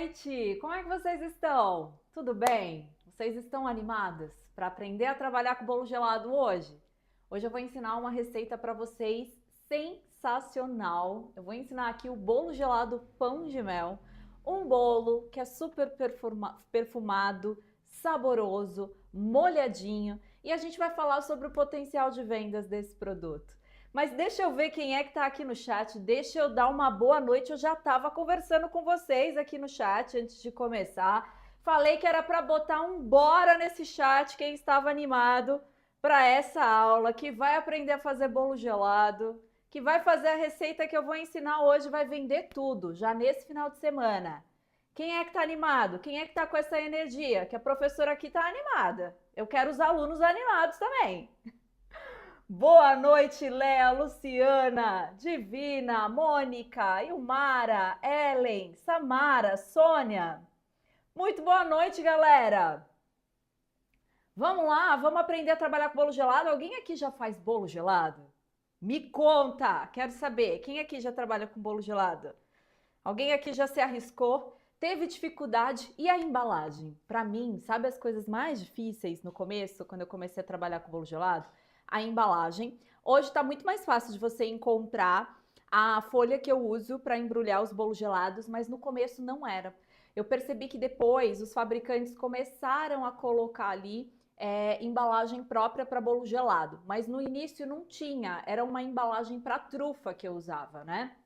noite! Como é que vocês estão? Tudo bem? Vocês estão animadas para aprender a trabalhar com bolo gelado hoje? Hoje eu vou ensinar uma receita para vocês sensacional. Eu vou ensinar aqui o bolo gelado pão de mel, um bolo que é super perfumado, saboroso, molhadinho, e a gente vai falar sobre o potencial de vendas desse produto. Mas deixa eu ver quem é que tá aqui no chat, deixa eu dar uma boa noite. Eu já estava conversando com vocês aqui no chat antes de começar. Falei que era para botar um bora nesse chat quem estava animado para essa aula, que vai aprender a fazer bolo gelado, que vai fazer a receita que eu vou ensinar hoje, vai vender tudo, já nesse final de semana. Quem é que tá animado? Quem é que tá com essa energia? Que a professora aqui tá animada. Eu quero os alunos animados também. Boa noite, Léa, Luciana, Divina, Mônica, Ilmara, Ellen, Samara, Sônia. Muito boa noite, galera. Vamos lá, vamos aprender a trabalhar com bolo gelado? Alguém aqui já faz bolo gelado? Me conta, quero saber. Quem aqui já trabalha com bolo gelado? Alguém aqui já se arriscou? Teve dificuldade? E a embalagem? Para mim, sabe as coisas mais difíceis no começo, quando eu comecei a trabalhar com bolo gelado? A embalagem. Hoje está muito mais fácil de você encontrar a folha que eu uso para embrulhar os bolos gelados, mas no começo não era. Eu percebi que depois os fabricantes começaram a colocar ali embalagem própria para bolo gelado, mas no início não tinha, era uma embalagem para trufa que eu usava, né?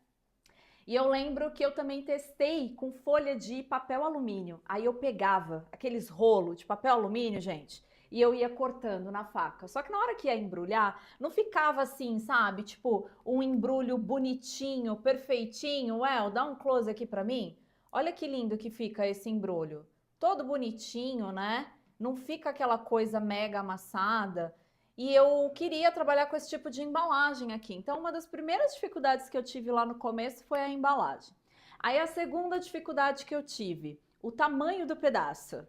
E eu lembro que eu também testei com folha de papel alumínio. Aí eu pegava aqueles rolos de papel alumínio, gente, e eu ia cortando na faca. Só que na hora que ia embrulhar, não ficava assim, sabe? Tipo, um embrulho bonitinho, perfeitinho. Dá um close aqui pra mim. Olha que lindo que fica esse embrulho. Todo bonitinho, né? Não fica aquela coisa mega amassada. E eu queria trabalhar com esse tipo de embalagem aqui. Então, uma das primeiras dificuldades que eu tive lá no começo foi a embalagem. Aí, a segunda dificuldade que eu tive, o tamanho do pedaço.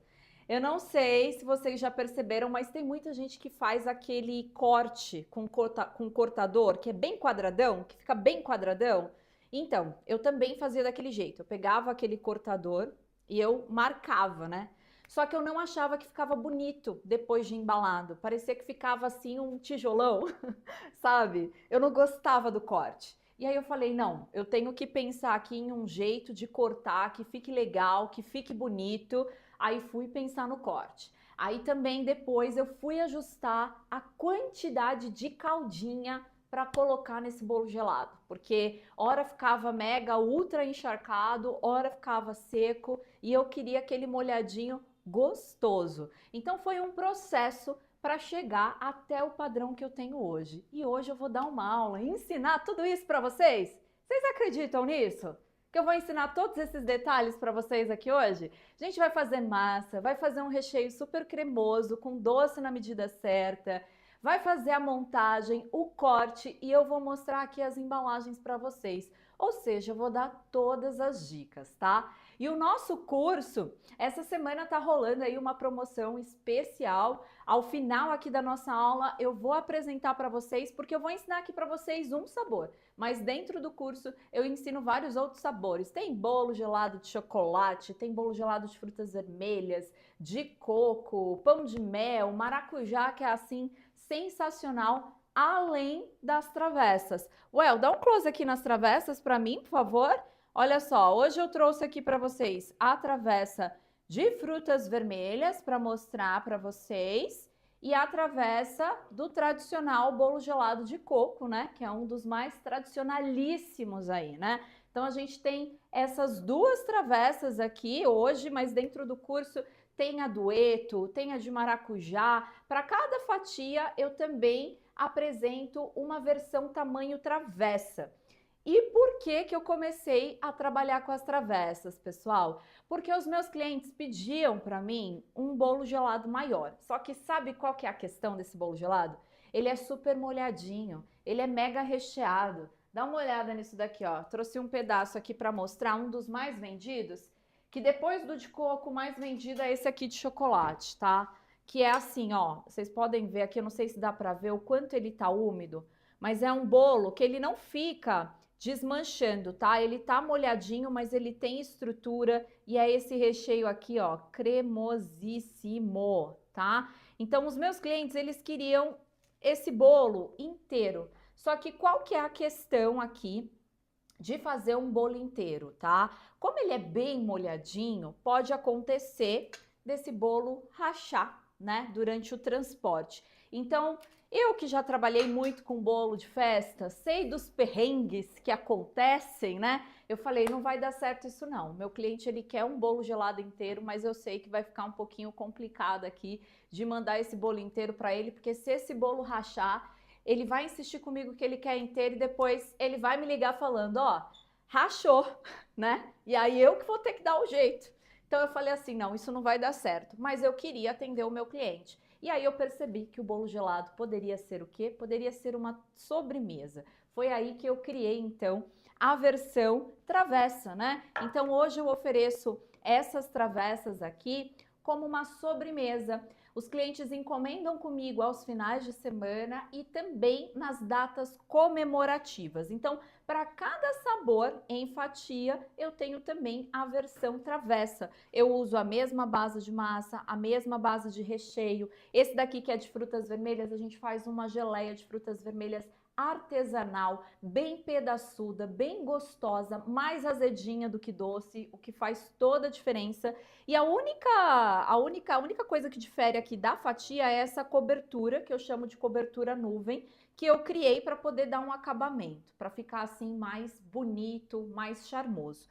Eu não sei se vocês já perceberam, mas tem muita gente que faz aquele corte com cortador, que é bem quadradão, que fica bem quadradão. Então, eu também fazia daquele jeito. Eu pegava aquele cortador e eu marcava, né? Só que eu não achava que ficava bonito depois de embalado. Parecia que ficava assim um tijolão, sabe? Eu não gostava do corte. E aí eu falei, não, eu tenho que pensar aqui em um jeito de cortar que fique legal, que fique bonito. Aí fui pensar no corte. Aí também depois eu fui ajustar a quantidade de caldinha para colocar nesse bolo gelado, porque ora ficava mega ultra encharcado, ora ficava seco e eu queria aquele molhadinho gostoso. Então foi um processo para chegar até o padrão que eu tenho hoje. E hoje eu vou dar uma aula, ensinar tudo isso para vocês. Vocês acreditam nisso? Que eu vou ensinar todos esses detalhes para vocês aqui hoje? A gente vai fazer massa, vai fazer um recheio super cremoso, com doce na medida certa, vai fazer a montagem, o corte e eu vou mostrar aqui as embalagens para vocês. Ou seja, eu vou dar todas as dicas, tá? E o nosso curso, essa semana tá rolando aí uma promoção especial. Ao final aqui da nossa aula, eu vou apresentar para vocês, porque eu vou ensinar aqui para vocês um sabor. Mas dentro do curso eu ensino vários outros sabores. Tem bolo gelado de chocolate, tem bolo gelado de frutas vermelhas, de coco, pão de mel, maracujá, que é assim, sensacional, além das travessas. Dá um close aqui nas travessas para mim, por favor. Olha só, hoje eu trouxe aqui para vocês a travessa de frutas vermelhas para mostrar para vocês e a travessa do tradicional bolo gelado de coco, né? Que é um dos mais tradicionalíssimos aí, né? Então a gente tem essas duas travessas aqui hoje, mas dentro do curso tem a dueto, tem a de maracujá. Para cada fatia eu também apresento uma versão tamanho travessa. E por que que eu comecei a trabalhar com as travessas, pessoal? Porque os meus clientes pediam para mim um bolo gelado maior. Só que sabe qual que é a questão desse bolo gelado? Ele é super molhadinho, ele é mega recheado. Dá uma olhada nisso daqui, ó. Trouxe um pedaço aqui para mostrar um dos mais vendidos, que depois do de coco, o mais vendido é esse aqui de chocolate, tá? Que é assim, ó. Vocês podem ver aqui, eu não sei se dá para ver o quanto ele tá úmido, mas é um bolo que ele não fica desmanchando, tá? Ele tá molhadinho, mas ele tem estrutura e é esse recheio aqui, ó, cremosíssimo, tá? Então, os meus clientes, eles queriam esse bolo inteiro. Só que qual que é a questão aqui de fazer um bolo inteiro, tá? Como ele é bem molhadinho, pode acontecer desse bolo rachar, né, durante o transporte. Então, eu que já trabalhei muito com bolo de festa, sei dos perrengues que acontecem, né? Eu falei, não vai dar certo isso não. Meu cliente, ele quer um bolo gelado inteiro, mas eu sei que vai ficar um pouquinho complicado aqui de mandar esse bolo inteiro para ele, porque se esse bolo rachar, ele vai insistir comigo que ele quer inteiro e depois ele vai me ligar falando, ó, rachou, né? E aí eu que vou ter que dar o jeito. Então eu falei assim, não, isso não vai dar certo, mas eu queria atender o meu cliente. E aí eu percebi que o bolo gelado poderia ser o quê? Poderia ser uma sobremesa. Foi aí que eu criei, então, a versão travessa, né? Então hoje eu ofereço essas travessas aqui como uma sobremesa. Os clientes encomendam comigo aos finais de semana e também nas datas comemorativas. Então, para cada sabor em fatia, eu tenho também a versão travessa. Eu uso a mesma base de massa, a mesma base de recheio. Esse daqui que é de frutas vermelhas, a gente faz uma geleia de frutas vermelhas artesanal, bem pedaçuda, bem gostosa, mais azedinha do que doce, o que faz toda a diferença. E a única coisa que difere aqui da fatia é essa cobertura, que eu chamo de cobertura nuvem, que eu criei para poder dar um acabamento, para ficar assim mais bonito, mais charmoso.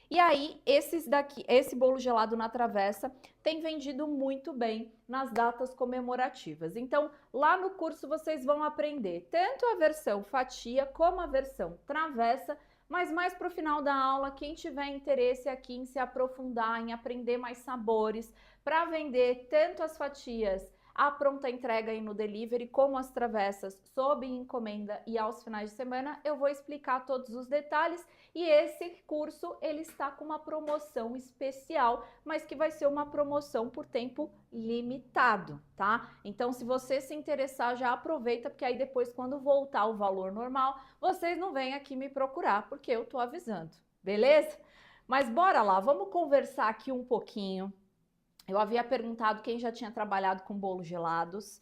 E aí, esse bolo gelado na travessa tem vendido muito bem nas datas comemorativas. Então, lá no curso vocês vão aprender tanto a versão fatia como a versão travessa, mas mais para o final da aula, quem tiver interesse aqui em se aprofundar, em aprender mais sabores, para vender tanto as fatias a pronta entrega aí no delivery, como as travessas sob encomenda e aos finais de semana, eu vou explicar todos os detalhes. E esse curso, ele está com uma promoção especial, mas que vai ser uma promoção por tempo limitado, tá? Então, se você se interessar, já aproveita, porque aí depois, quando voltar o valor normal, vocês não vêm aqui me procurar, porque eu tô avisando, beleza? Mas bora lá, vamos conversar aqui um pouquinho. Eu havia perguntado quem já tinha trabalhado com bolos gelados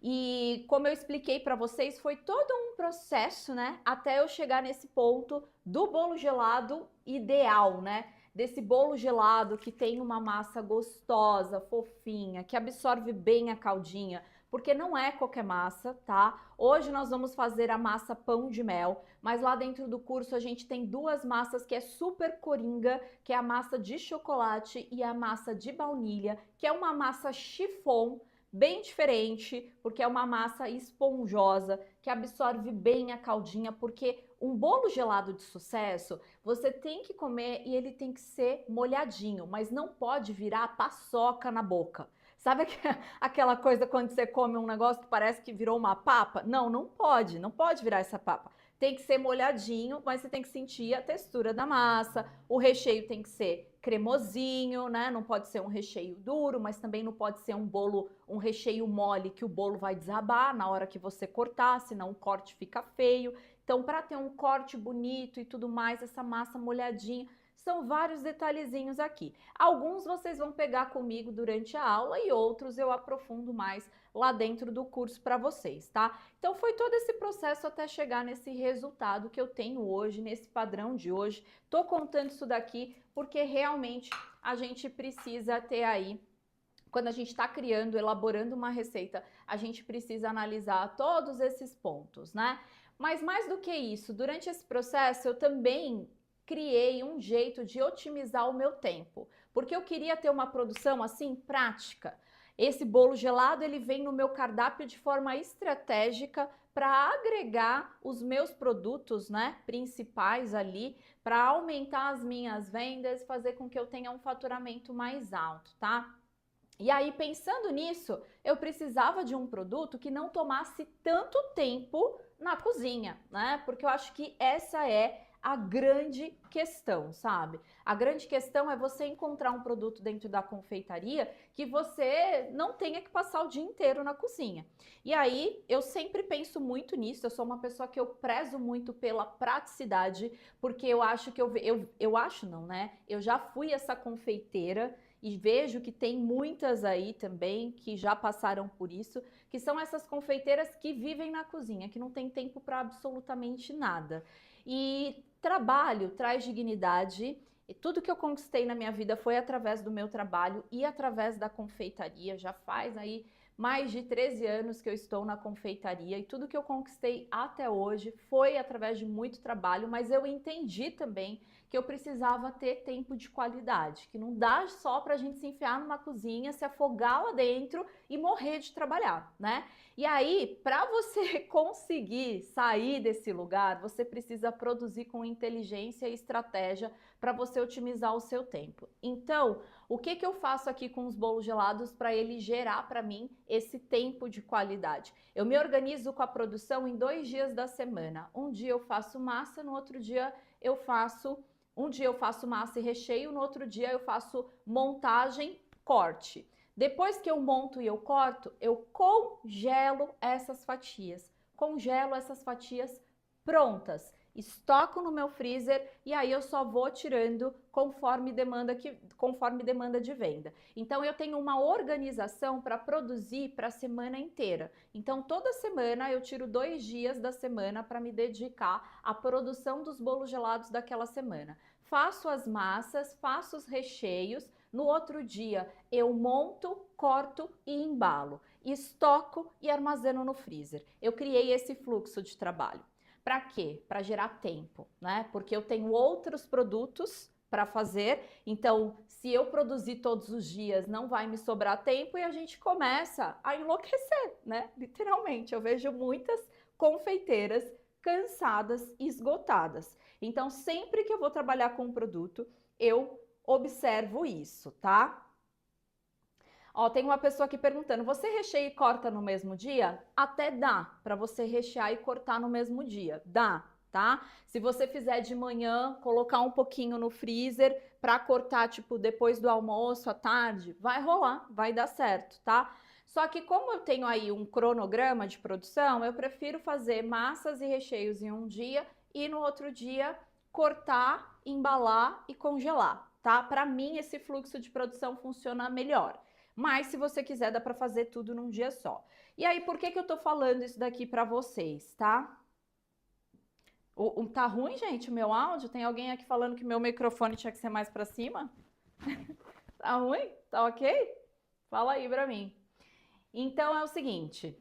e como eu expliquei para vocês, foi todo um processo, né, até eu chegar nesse ponto do bolo gelado ideal, né? Desse bolo gelado que tem uma massa gostosa, fofinha, que absorve bem a caldinha, porque não é qualquer massa, tá? Hoje nós vamos fazer a massa pão de mel, mas lá dentro do curso a gente tem duas massas que é super coringa, que é a massa de chocolate e a massa de baunilha, que é uma massa chiffon, bem diferente, porque é uma massa esponjosa, que absorve bem a caldinha, porque um bolo gelado de sucesso, você tem que comer e ele tem que ser molhadinho, mas não pode virar paçoca na boca. Sabe aquela coisa quando você come um negócio que parece que virou uma papa? Não, não pode virar essa papa. Tem que ser molhadinho, mas você tem que sentir a textura da massa. O recheio tem que ser cremosinho, né? Não pode ser um recheio duro, mas também não pode ser um recheio mole que o bolo vai desabar na hora que você cortar, senão o corte fica feio. Então, para ter um corte bonito e tudo mais, essa massa molhadinha, são vários detalhezinhos aqui. Alguns vocês vão pegar comigo durante a aula e outros eu aprofundo mais lá dentro do curso para vocês, tá? Então foi todo esse processo até chegar nesse resultado que eu tenho hoje, nesse padrão de hoje. Tô contando isso daqui porque realmente a gente precisa ter aí, quando a gente está criando, elaborando uma receita, a gente precisa analisar todos esses pontos, né? Mas mais do que isso, durante esse processo eu também criei um jeito de otimizar o meu tempo, porque eu queria ter uma produção assim prática. Esse bolo gelado, ele vem no meu cardápio de forma estratégica para agregar os meus produtos, né, principais ali, para aumentar as minhas vendas, fazer com que eu tenha um faturamento mais alto, tá? E aí, pensando nisso, eu precisava de um produto que não tomasse tanto tempo na cozinha, né? Porque eu acho que essa é a grande questão, sabe? A grande questão é você encontrar um produto dentro da confeitaria que você não tenha que passar o dia inteiro na cozinha. E aí, eu sempre penso muito nisso, eu sou uma pessoa que eu prezo muito pela praticidade, porque eu acho que eu acho não, né? Eu já fui essa confeiteira e vejo que tem muitas aí também que já passaram por isso, que são essas confeiteiras que vivem na cozinha, que não tem tempo para absolutamente nada. E trabalho traz dignidade. E tudo que eu conquistei na minha vida foi através do meu trabalho e através da confeitaria. Já faz aí mais de 13 anos que eu estou na confeitaria e tudo que eu conquistei até hoje foi através de muito trabalho, mas eu entendi também que eu precisava ter tempo de qualidade, que não dá só pra gente se enfiar numa cozinha, se afogar lá dentro e morrer de trabalhar, né? E aí, para você conseguir sair desse lugar, você precisa produzir com inteligência e estratégia para você otimizar o seu tempo. Então, o que eu faço aqui com os bolos gelados para ele gerar para mim esse tempo de qualidade? Eu me organizo com a produção em 2 dias da semana. Um dia eu faço massa, no outro dia eu faço massa e recheio, no outro dia eu faço montagem, corte. Depois que eu monto e eu corto, eu congelo essas fatias. Congelo essas fatias prontas. Estoco no meu freezer e aí eu só vou tirando conforme demanda de venda. Então eu tenho uma organização para produzir para a semana inteira. Então toda semana eu tiro 2 dias da semana para me dedicar à produção dos bolos gelados daquela semana. Faço as massas, faço os recheios. No outro dia eu monto, corto e embalo. Estoco e armazeno no freezer. Eu criei esse fluxo de trabalho. Para quê? Para gerar tempo, né? Porque eu tenho outros produtos para fazer, então se eu produzir todos os dias não vai me sobrar tempo e a gente começa a enlouquecer, né? Literalmente, eu vejo muitas confeiteiras cansadas e esgotadas. Então sempre que eu vou trabalhar com um produto, eu observo isso, tá? Ó, tem uma pessoa aqui perguntando, você recheia e corta no mesmo dia? Até dá para você rechear e cortar no mesmo dia, dá, tá? Se você fizer de manhã, colocar um pouquinho no freezer para cortar, tipo, depois do almoço, à tarde, vai rolar, vai dar certo, tá? Só que como eu tenho aí um cronograma de produção, eu prefiro fazer massas e recheios em um dia e no outro dia cortar, embalar e congelar, tá? Para mim, esse fluxo de produção funciona melhor. Mas se você quiser, dá para fazer tudo num dia só. E aí, por que eu tô falando isso daqui para vocês, tá? Tá ruim, gente, o meu áudio? Tem alguém aqui falando que meu microfone tinha que ser mais para cima? Tá ruim? Tá ok? Fala aí para mim. Então é o seguinte,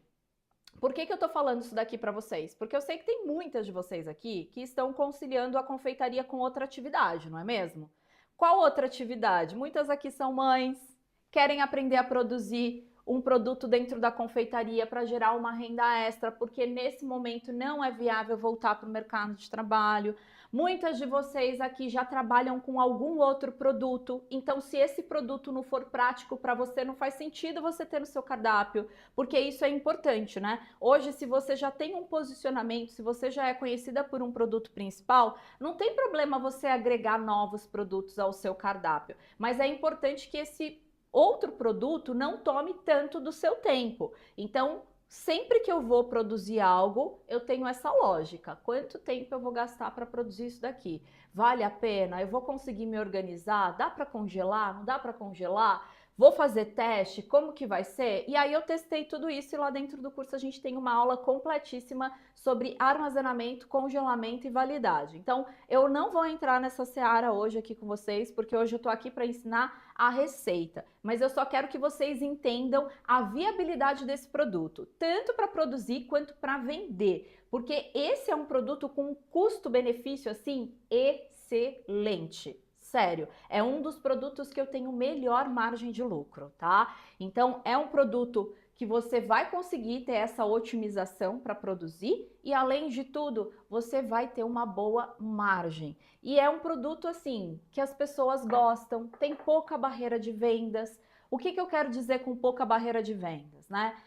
por que eu tô falando isso daqui para vocês? Porque eu sei que tem muitas de vocês aqui que estão conciliando a confeitaria com outra atividade, não é mesmo? Qual outra atividade? Muitas aqui são mães, querem aprender a produzir um produto dentro da confeitaria para gerar uma renda extra, porque nesse momento não é viável voltar para o mercado de trabalho. Muitas de vocês aqui já trabalham com algum outro produto, então se esse produto não for prático para você, não faz sentido você ter no seu cardápio, porque isso é importante, né? Hoje, se você já tem um posicionamento, se você já é conhecida por um produto principal, não tem problema você agregar novos produtos ao seu cardápio, mas é importante que esse outro produto não tome tanto do seu tempo. Então, sempre que eu vou produzir algo, eu tenho essa lógica. Quanto tempo eu vou gastar para produzir isso daqui? Vale a pena? Eu vou conseguir me organizar? Dá para congelar? Não dá para congelar? Vou fazer teste? Como que vai ser? E aí eu testei tudo isso e lá dentro do curso a gente tem uma aula completíssima sobre armazenamento, congelamento e validade. Então, eu não vou entrar nessa seara hoje aqui com vocês, porque hoje eu tô aqui para ensinar a receita. Mas eu só quero que vocês entendam a viabilidade desse produto, tanto para produzir quanto para vender. Porque esse é um produto com um custo-benefício, assim, excelente. Sério, é um dos produtos que eu tenho melhor margem de lucro, tá? Então, é um produto que você vai conseguir ter essa otimização para produzir e, além de tudo, você vai ter uma boa margem. E é um produto, assim, que as pessoas gostam, tem pouca barreira de vendas. O que eu quero dizer com pouca barreira de vendas, né?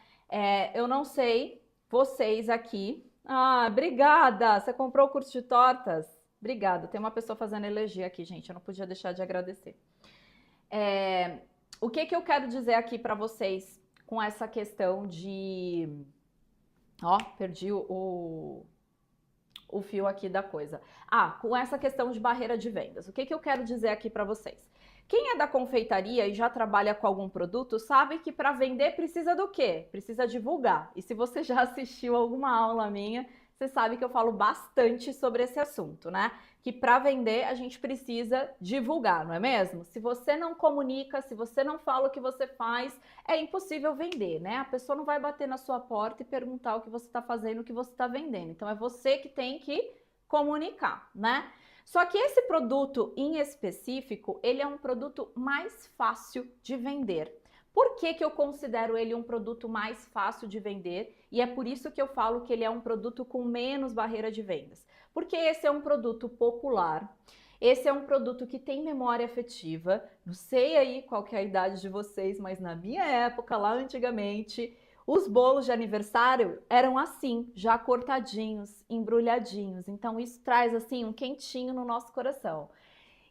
Eu não sei, vocês aqui... Ah, obrigada! Você comprou o curso de tortas? Obrigada. Tem uma pessoa fazendo elegia aqui, gente. Eu não podia deixar de agradecer. O que eu quero dizer aqui para vocês com essa questão de... Ó, perdi o fio aqui da coisa. Com essa questão de barreira de vendas. O que eu quero dizer aqui para vocês? Quem é da confeitaria e já trabalha com algum produto sabe que para vender precisa do quê? Precisa divulgar. E se você já assistiu alguma aula minha, você sabe que eu falo bastante sobre esse assunto, né? Que para vender a gente precisa divulgar, não é mesmo? Se você não comunica, se você não fala o que você faz, é impossível vender, né? A pessoa não vai bater na sua porta e perguntar o que você está fazendo, o que você está vendendo. Então é você que tem que comunicar, né? Só que esse produto em específico, ele é um produto mais fácil de vender. Por que eu considero ele um produto mais fácil de vender? E é por isso que eu falo que ele é um produto com menos barreira de vendas. Porque esse é um produto popular, esse é um produto que tem memória afetiva. Não sei aí qual que é a idade de vocês, mas na minha época, lá antigamente, os bolos de aniversário eram assim, já cortadinhos, embrulhadinhos. Então isso traz assim um quentinho no nosso coração.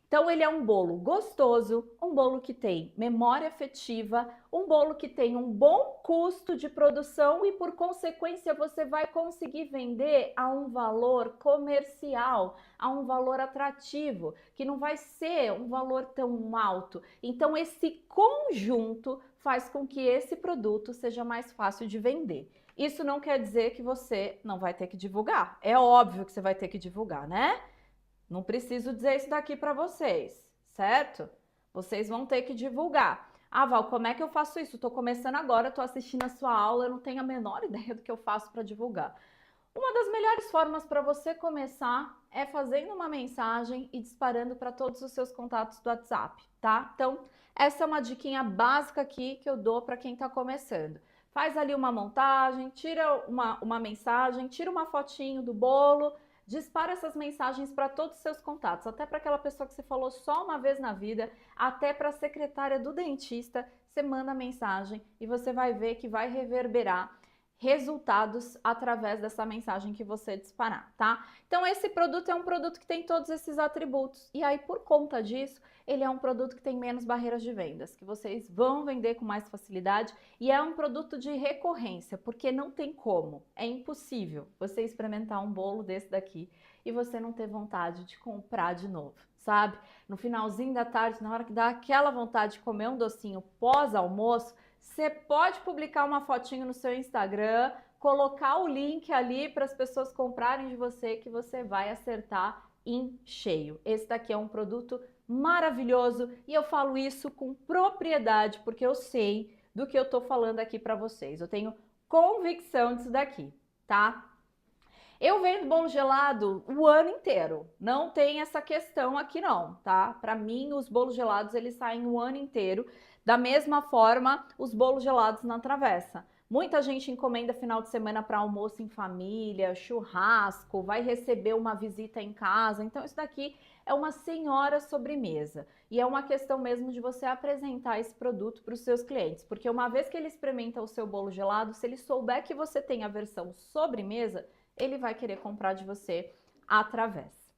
Então ele é um bolo gostoso, um bolo que tem memória afetiva, um bolo que tem um bom custo de produção e por consequência você vai conseguir vender a um valor comercial, a um valor atrativo, que não vai ser um valor tão alto. Então esse conjunto faz com que esse produto seja mais fácil de vender. Isso não quer dizer que você não vai ter que divulgar. É óbvio que você vai ter que divulgar, né? Não preciso dizer isso daqui para vocês, certo? Vocês vão ter que divulgar. Val, como é que eu faço isso? Estou começando agora, estou assistindo a sua aula, eu não tenho a menor ideia do que eu faço para divulgar. Uma das melhores formas para você começar é fazendo uma mensagem e disparando para todos os seus contatos do WhatsApp, tá? Então, essa é uma diquinha básica aqui que eu dou para quem está começando. Faz ali uma montagem, tira uma mensagem, tira uma fotinho do bolo, dispara essas mensagens para todos os seus contatos, até para aquela pessoa que você falou só uma vez na vida, até para a secretária do dentista, você manda mensagem e você vai ver que vai reverberar resultados através dessa mensagem que você disparar, tá? Então esse produto é um produto que tem todos esses atributos e aí por conta disso, ele é um produto que tem menos barreiras de vendas, que vocês vão vender com mais facilidade e é um produto de recorrência, porque não tem como, é impossível você experimentar um bolo desse daqui e você não ter vontade de comprar de novo, sabe? No finalzinho da tarde, na hora que dá aquela vontade de comer um docinho pós-almoço, você pode publicar uma fotinho no seu Instagram, colocar o link ali para as pessoas comprarem de você que você vai acertar em cheio. Esse daqui é um produto maravilhoso e eu falo isso com propriedade porque eu sei do que eu tô falando aqui para vocês. Eu tenho convicção disso daqui, tá? Eu vendo bolo gelado o ano inteiro, não tem essa questão aqui não, tá? Para mim, os bolos gelados, eles saem o ano inteiro, da mesma forma, os bolos gelados na travessa. Muita gente encomenda final de semana para almoço em família, churrasco, vai receber uma visita em casa, então isso daqui é uma senhora sobremesa. E é uma questão mesmo de você apresentar esse produto para os seus clientes, porque uma vez que ele experimenta o seu bolo gelado, se ele souber que você tem a versão sobremesa, ele vai querer comprar de você através.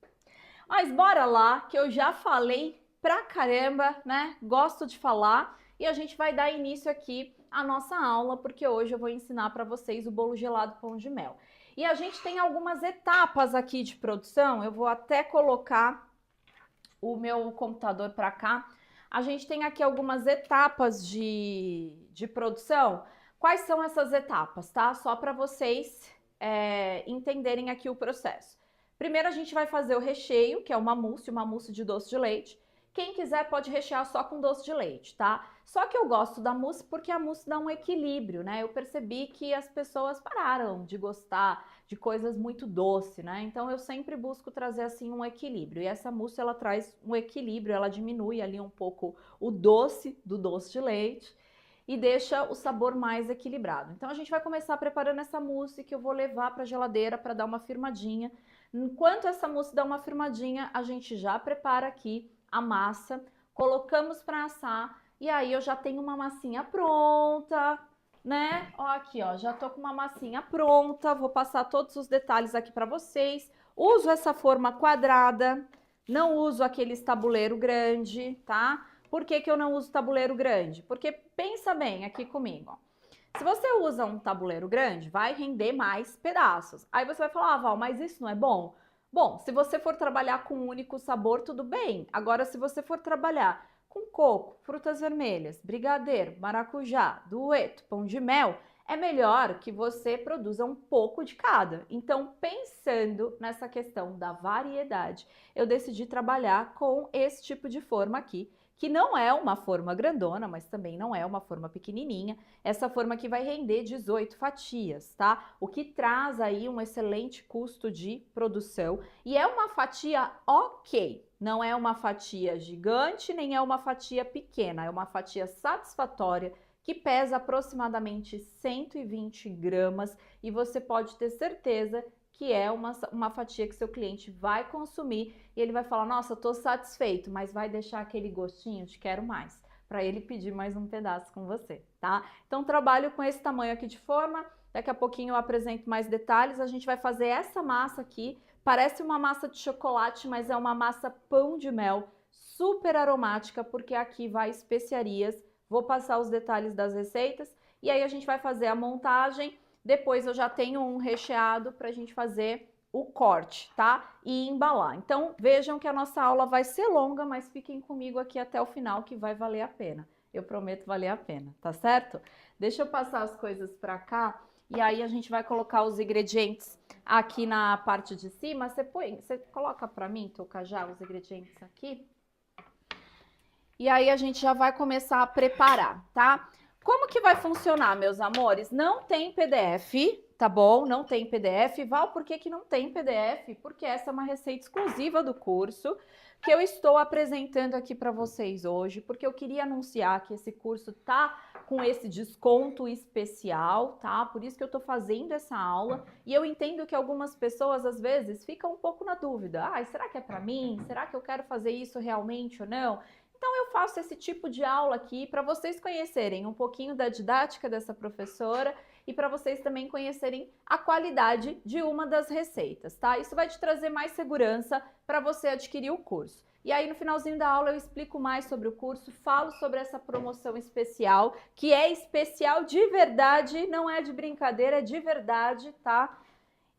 Mas bora lá, que eu já falei pra caramba, né? Gosto de falar e a gente vai dar início aqui à nossa aula, porque hoje eu vou ensinar para vocês o bolo gelado pão de mel. E a gente tem algumas etapas aqui de produção, eu vou até colocar o meu computador para cá. A gente tem aqui algumas etapas de produção. Quais são essas etapas, tá? Só para vocês entenderem aqui o processo. Primeiro a gente vai fazer o recheio, que é uma mousse de doce de leite. Quem quiser pode rechear só com doce de leite, tá? Só que eu gosto da mousse porque a mousse dá um equilíbrio, né? Eu percebi que as pessoas pararam de gostar de coisas muito doces, né? Então eu sempre busco trazer assim um equilíbrio. E essa mousse ela traz um equilíbrio, ela diminui ali um pouco o doce do doce de leite e deixa o sabor mais equilibrado. Então a gente vai começar preparando essa mousse que eu vou levar para a geladeira para dar uma firmadinha. Enquanto essa mousse dá uma firmadinha, a gente já prepara aqui a massa, colocamos para assar e aí eu já tenho uma massinha pronta, né? Ó aqui, ó, já tô com uma massinha pronta, vou passar todos os detalhes aqui para vocês. Uso essa forma quadrada, não uso aqueles tabuleiro grande, tá? Por que que eu não uso tabuleiro grande? Porque pensa bem aqui comigo, ó. Se você usa um tabuleiro grande, vai render mais pedaços. Aí você vai falar, ah, Val, mas isso não é bom? Bom, se você for trabalhar com um único sabor, tudo bem. Agora, se você for trabalhar com coco, frutas vermelhas, brigadeiro, maracujá, dueto, pão de mel, é melhor que você produza um pouco de cada. Então, pensando nessa questão da variedade, eu decidi trabalhar com esse tipo de forma aqui, que não é uma forma grandona, mas também não é uma forma pequenininha. Essa forma aqui vai render 18 fatias, tá? O que traz aí um excelente custo de produção. E é uma fatia ok, não é uma fatia gigante, nem é uma fatia pequena, é uma fatia satisfatória, que pesa aproximadamente 120 gramas e você pode ter certeza que é uma fatia que seu cliente vai consumir e ele vai falar, nossa, tô satisfeito, mas vai deixar aquele gostinho de quero mais, para ele pedir mais um pedaço com você, tá? Então, trabalho com esse tamanho aqui de forma, daqui a pouquinho eu apresento mais detalhes, a gente vai fazer essa massa aqui, parece uma massa de chocolate, mas é uma massa pão de mel, super aromática, porque aqui vai especiarias. Vou passar os detalhes das receitas e aí a gente vai fazer a montagem. Depois eu já tenho um recheado para a gente fazer o corte, tá? E embalar. Então vejam que a nossa aula vai ser longa, mas fiquem comigo aqui até o final que vai valer a pena. Eu prometo valer a pena, tá certo? Deixa eu passar as coisas para cá e aí a gente vai colocar os ingredientes aqui na parte de cima. Você coloca para mim, Toca, já os ingredientes aqui. E aí a gente já vai começar a preparar, tá? Como que vai funcionar, meus amores? Não tem PDF, tá bom? Não tem PDF. Val, por que que não tem PDF? Porque essa é uma receita exclusiva do curso que eu estou apresentando aqui para vocês hoje, porque eu queria anunciar que esse curso tá com esse desconto especial, tá? Por isso que eu tô fazendo essa aula e eu entendo que algumas pessoas às vezes ficam um pouco na dúvida. Ah, será que é para mim? Será que eu quero fazer isso realmente ou não? Então eu faço esse tipo de aula aqui para vocês conhecerem um pouquinho da didática dessa professora e para vocês também conhecerem a qualidade de uma das receitas, tá? Isso vai te trazer mais segurança para você adquirir o curso. E aí no finalzinho da aula eu explico mais sobre o curso, falo sobre essa promoção especial, que é especial de verdade, não é de brincadeira, é de verdade, tá?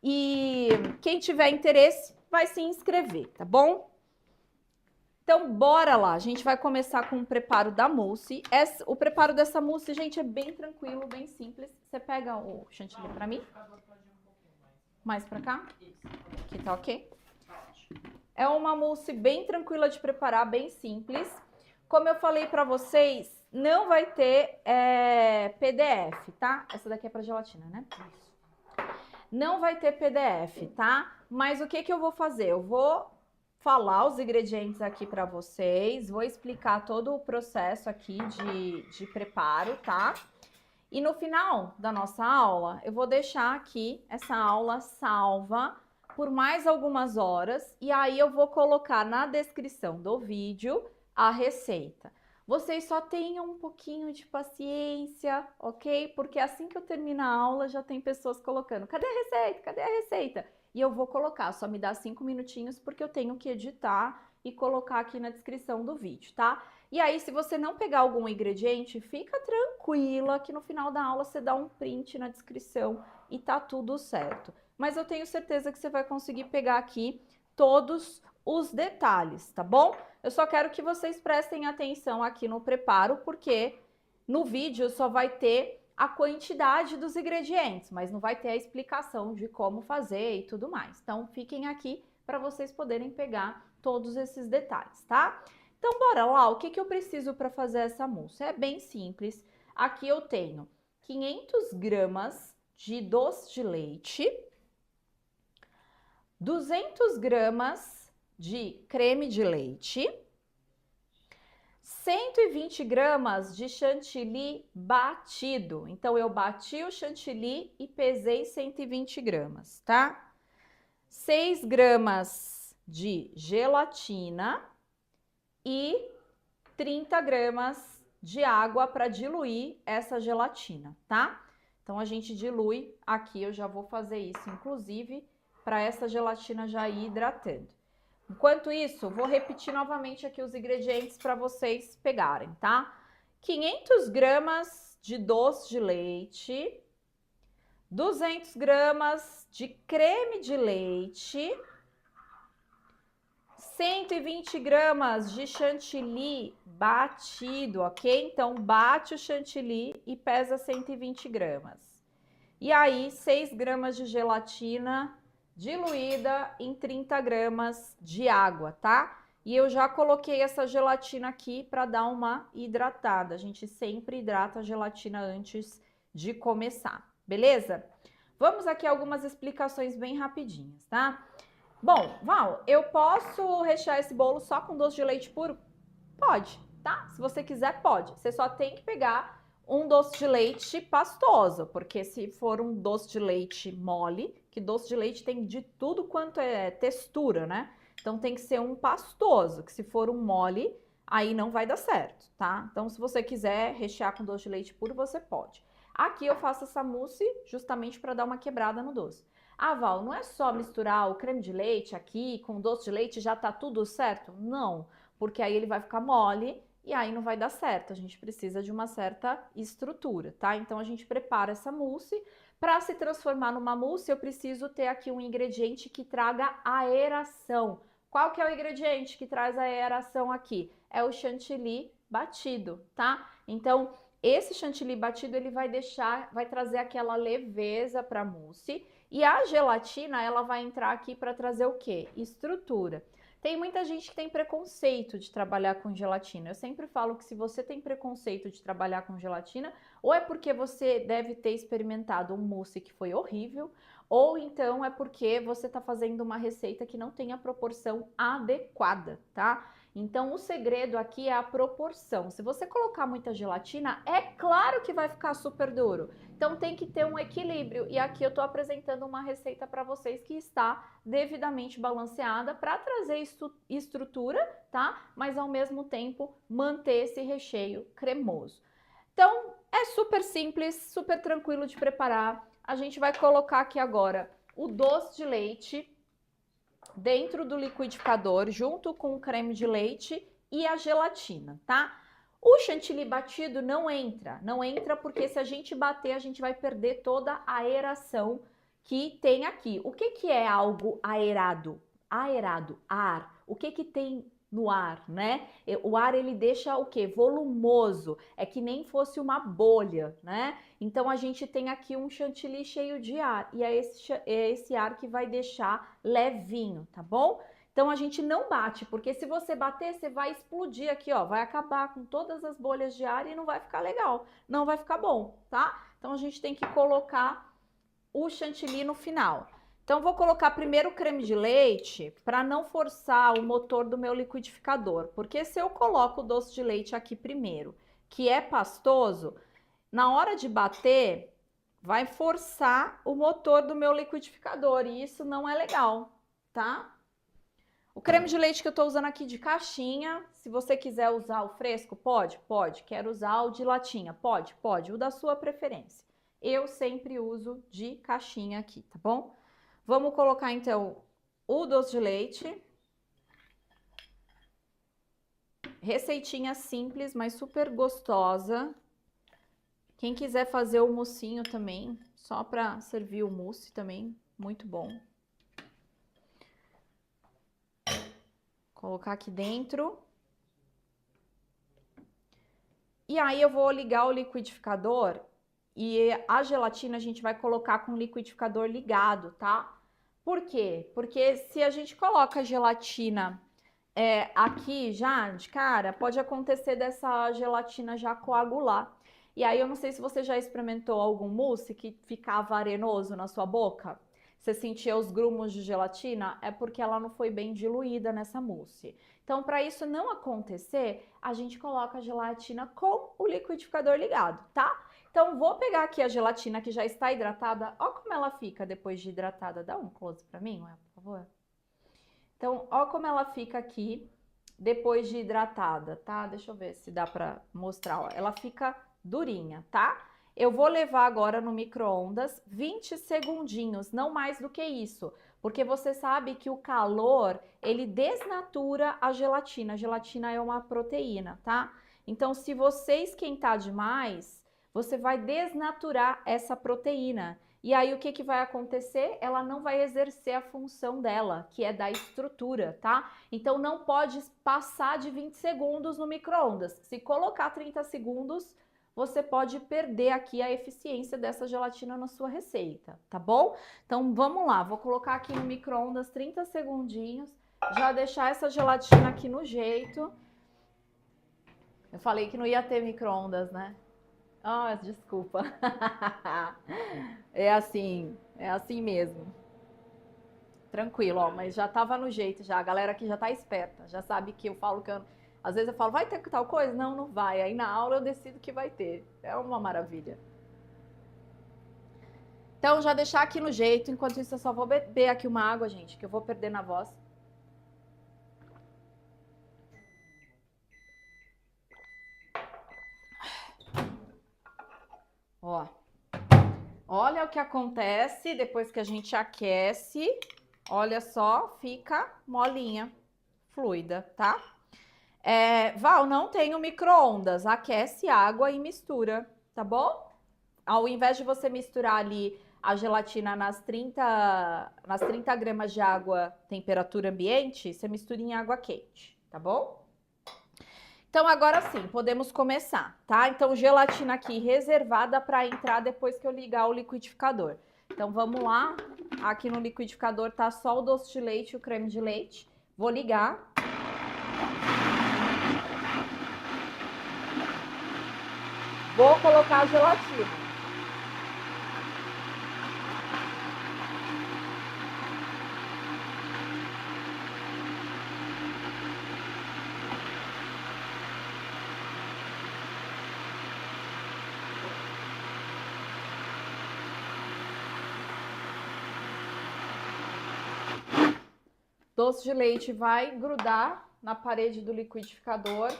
E quem tiver interesse vai se inscrever, tá bom? Então, bora lá. A gente vai começar com o preparo da mousse. O preparo dessa mousse, gente, é bem tranquilo, bem simples. Você pega o chantilly pra mim? Mais pra cá? Aqui tá ok? É uma mousse bem tranquila de preparar, bem simples. Como eu falei pra vocês, não vai ter PDF, tá? Essa daqui é pra gelatina, né? Não vai ter PDF, tá? Mas o que que eu vou fazer? Eu vou falar os ingredientes aqui para vocês, vou explicar todo o processo aqui de preparo, tá? E no final da nossa aula, eu vou deixar aqui essa aula salva por mais algumas horas e aí eu vou colocar na descrição do vídeo a receita. Vocês só tenham um pouquinho de paciência, ok? Porque assim que eu terminar a aula, já tem pessoas colocando, cadê a receita? Cadê a receita? E eu vou colocar, só me dá 5 minutinhos porque eu tenho que editar e colocar aqui na descrição do vídeo, tá? E aí, se você não pegar algum ingrediente, fica tranquila que no final da aula você dá um print na descrição e tá tudo certo. Mas eu tenho certeza que você vai conseguir pegar aqui todos os detalhes, tá bom? Eu só quero que vocês prestem atenção aqui no preparo, porque no vídeo só vai ter a quantidade dos ingredientes, mas não vai ter a explicação de como fazer e tudo mais. Então, fiquem aqui para vocês poderem pegar todos esses detalhes, tá? Então, bora lá. O que que eu preciso para fazer essa mousse? É bem simples. Aqui eu tenho 500 gramas de doce de leite, 200 gramas de creme de leite, 120 gramas de chantilly batido. Então, eu bati o chantilly e pesei 120 gramas, tá? 6 gramas de gelatina e 30 gramas de água para diluir essa gelatina, tá? Então, a gente dilui aqui, eu já vou fazer isso, inclusive, para essa gelatina já ir hidratando. Enquanto isso, vou repetir novamente aqui os ingredientes para vocês pegarem, tá? 500 gramas de doce de leite, 200 gramas de creme de leite, 120 gramas de chantilly batido, ok? Então, bate o chantilly e pesa 120 gramas. E aí, 6 gramas de gelatina diluída em 30 gramas de água, tá? E eu já coloquei essa gelatina aqui para dar uma hidratada. A gente sempre hidrata a gelatina antes de começar, beleza? Vamos aqui a algumas explicações bem rapidinhas, tá? Bom, Val, eu posso rechear esse bolo só com doce de leite puro? Pode, tá? Se você quiser, pode. Você só tem que pegar um doce de leite pastoso, porque se for um doce de leite mole, que doce de leite tem de tudo quanto é textura, né? Então tem que ser um pastoso, que se for um mole, aí não vai dar certo, tá? Então se você quiser rechear com doce de leite puro, você pode. Aqui eu faço essa mousse justamente para dar uma quebrada no doce. Ah, Val, não é só misturar o creme de leite aqui com o doce de leite e já tá tudo certo? Não, porque aí ele vai ficar mole e aí não vai dar certo. A gente precisa de uma certa estrutura, tá? Então a gente prepara essa mousse. Para se transformar numa mousse, eu preciso ter aqui um ingrediente que traga aeração. Qual que é o ingrediente que traz a aeração aqui? É o chantilly batido, tá? Então, esse chantilly batido, ele vai trazer aquela leveza para a mousse. E a gelatina, ela vai entrar aqui para trazer o quê? Estrutura. Tem muita gente que tem preconceito de trabalhar com gelatina. Eu sempre falo que se você tem preconceito de trabalhar com gelatina, ou é porque você deve ter experimentado um mousse que foi horrível, ou então é porque você está fazendo uma receita que não tem a proporção adequada, tá? Então, o segredo aqui é a proporção. Se você colocar muita gelatina, é claro que vai ficar super duro. Então, tem que ter um equilíbrio. E aqui eu estou apresentando uma receita para vocês que está devidamente balanceada para trazer estrutura, tá? Mas, ao mesmo tempo, manter esse recheio cremoso. Então, é super simples, super tranquilo de preparar. A gente vai colocar aqui agora o doce de leite dentro do liquidificador, junto com o creme de leite e a gelatina, tá? O chantilly batido não entra porque se a gente bater, a gente vai perder toda a aeração que tem aqui. O que que é algo aerado? Aerado, ar. O que que tem no ar, né? O ar, ele deixa o quê? Volumoso. É que nem fosse uma bolha, né? Então, a gente tem aqui um chantilly cheio de ar. E é esse ar que vai deixar levinho, tá bom? Então, a gente não bate, porque se você bater, você vai explodir aqui, ó. Vai acabar com todas as bolhas de ar e não vai ficar legal. Não vai ficar bom, tá? Então, a gente tem que colocar o chantilly no final. Então, vou colocar primeiro o creme de leite para não forçar o motor do meu liquidificador. Porque se eu coloco o doce de leite aqui primeiro, que é pastoso, na hora de bater, vai forçar o motor do meu liquidificador. E isso não é legal, tá? O creme de leite que eu tô usando aqui de caixinha, se você quiser usar o fresco, pode? Pode. Quer usar o de latinha? Pode? Pode. O da sua preferência. Eu sempre uso de caixinha aqui, tá bom? Vamos colocar, então, o doce de leite. Receitinha simples, mas super gostosa. Quem quiser fazer o moussinho também, só para servir o mousse também, muito bom. Colocar aqui dentro. E aí eu vou ligar o liquidificador e a gelatina a gente vai colocar com o liquidificador ligado, tá? Por quê? Porque se a gente coloca a gelatina aqui já de cara, pode acontecer dessa gelatina já coagular. E aí eu não sei se você já experimentou algum mousse que ficava arenoso na sua boca. Você sentia os grumos de gelatina? É porque ela não foi bem diluída nessa mousse. Então, para isso não acontecer, a gente coloca a gelatina com o liquidificador ligado, tá? Então, vou pegar aqui a gelatina que já está hidratada. Ó como ela fica depois de hidratada. Dá um close para mim, por favor. Então, ó como ela fica aqui depois de hidratada, tá? Deixa eu ver se dá para mostrar, ó. Ela fica durinha, tá? Eu vou levar agora no micro-ondas 20 segundinhos, não mais do que isso. Porque você sabe que o calor, ele desnatura a gelatina. A gelatina é uma proteína, tá? Então, se você esquentar demais, você vai desnaturar essa proteína. E aí, o que que vai acontecer? Ela não vai exercer a função dela, que é da estrutura, tá? Então, não pode passar de 20 segundos no micro-ondas. Se colocar 30 segundos, você pode perder aqui a eficiência dessa gelatina na sua receita, tá bom? Então, vamos lá. Vou colocar aqui no micro-ondas 30 segundinhos, já deixar essa gelatina aqui no jeito. Eu falei que não ia ter micro-ondas, né? Ah, desculpa. É assim mesmo. Tranquilo, ó, mas já tava no jeito já. A galera aqui já tá esperta, já sabe que eu falo que eu... Às vezes eu falo, vai ter tal coisa? Não, não vai. Aí na aula eu decido que vai ter. É uma maravilha. Então, já deixar aqui no jeito. Enquanto isso, eu só vou beber aqui uma água, gente, que eu vou perder na voz. Ó. Olha o que acontece depois que a gente aquece. Olha só, fica molinha, fluida, tá? Val, não tenho micro-ondas. Aquece água e mistura, tá bom? Ao invés de você misturar ali a gelatina nas 30 gramas de água temperatura ambiente, você mistura em água quente, tá bom? Então, agora sim, podemos começar, tá? Então, gelatina aqui reservada para entrar depois que eu ligar o liquidificador. Então, vamos lá. Aqui no liquidificador tá só o doce de leite e o creme de leite. Vou ligar. Vou colocar a gelatina. Doce de leite vai grudar na parede do liquidificador.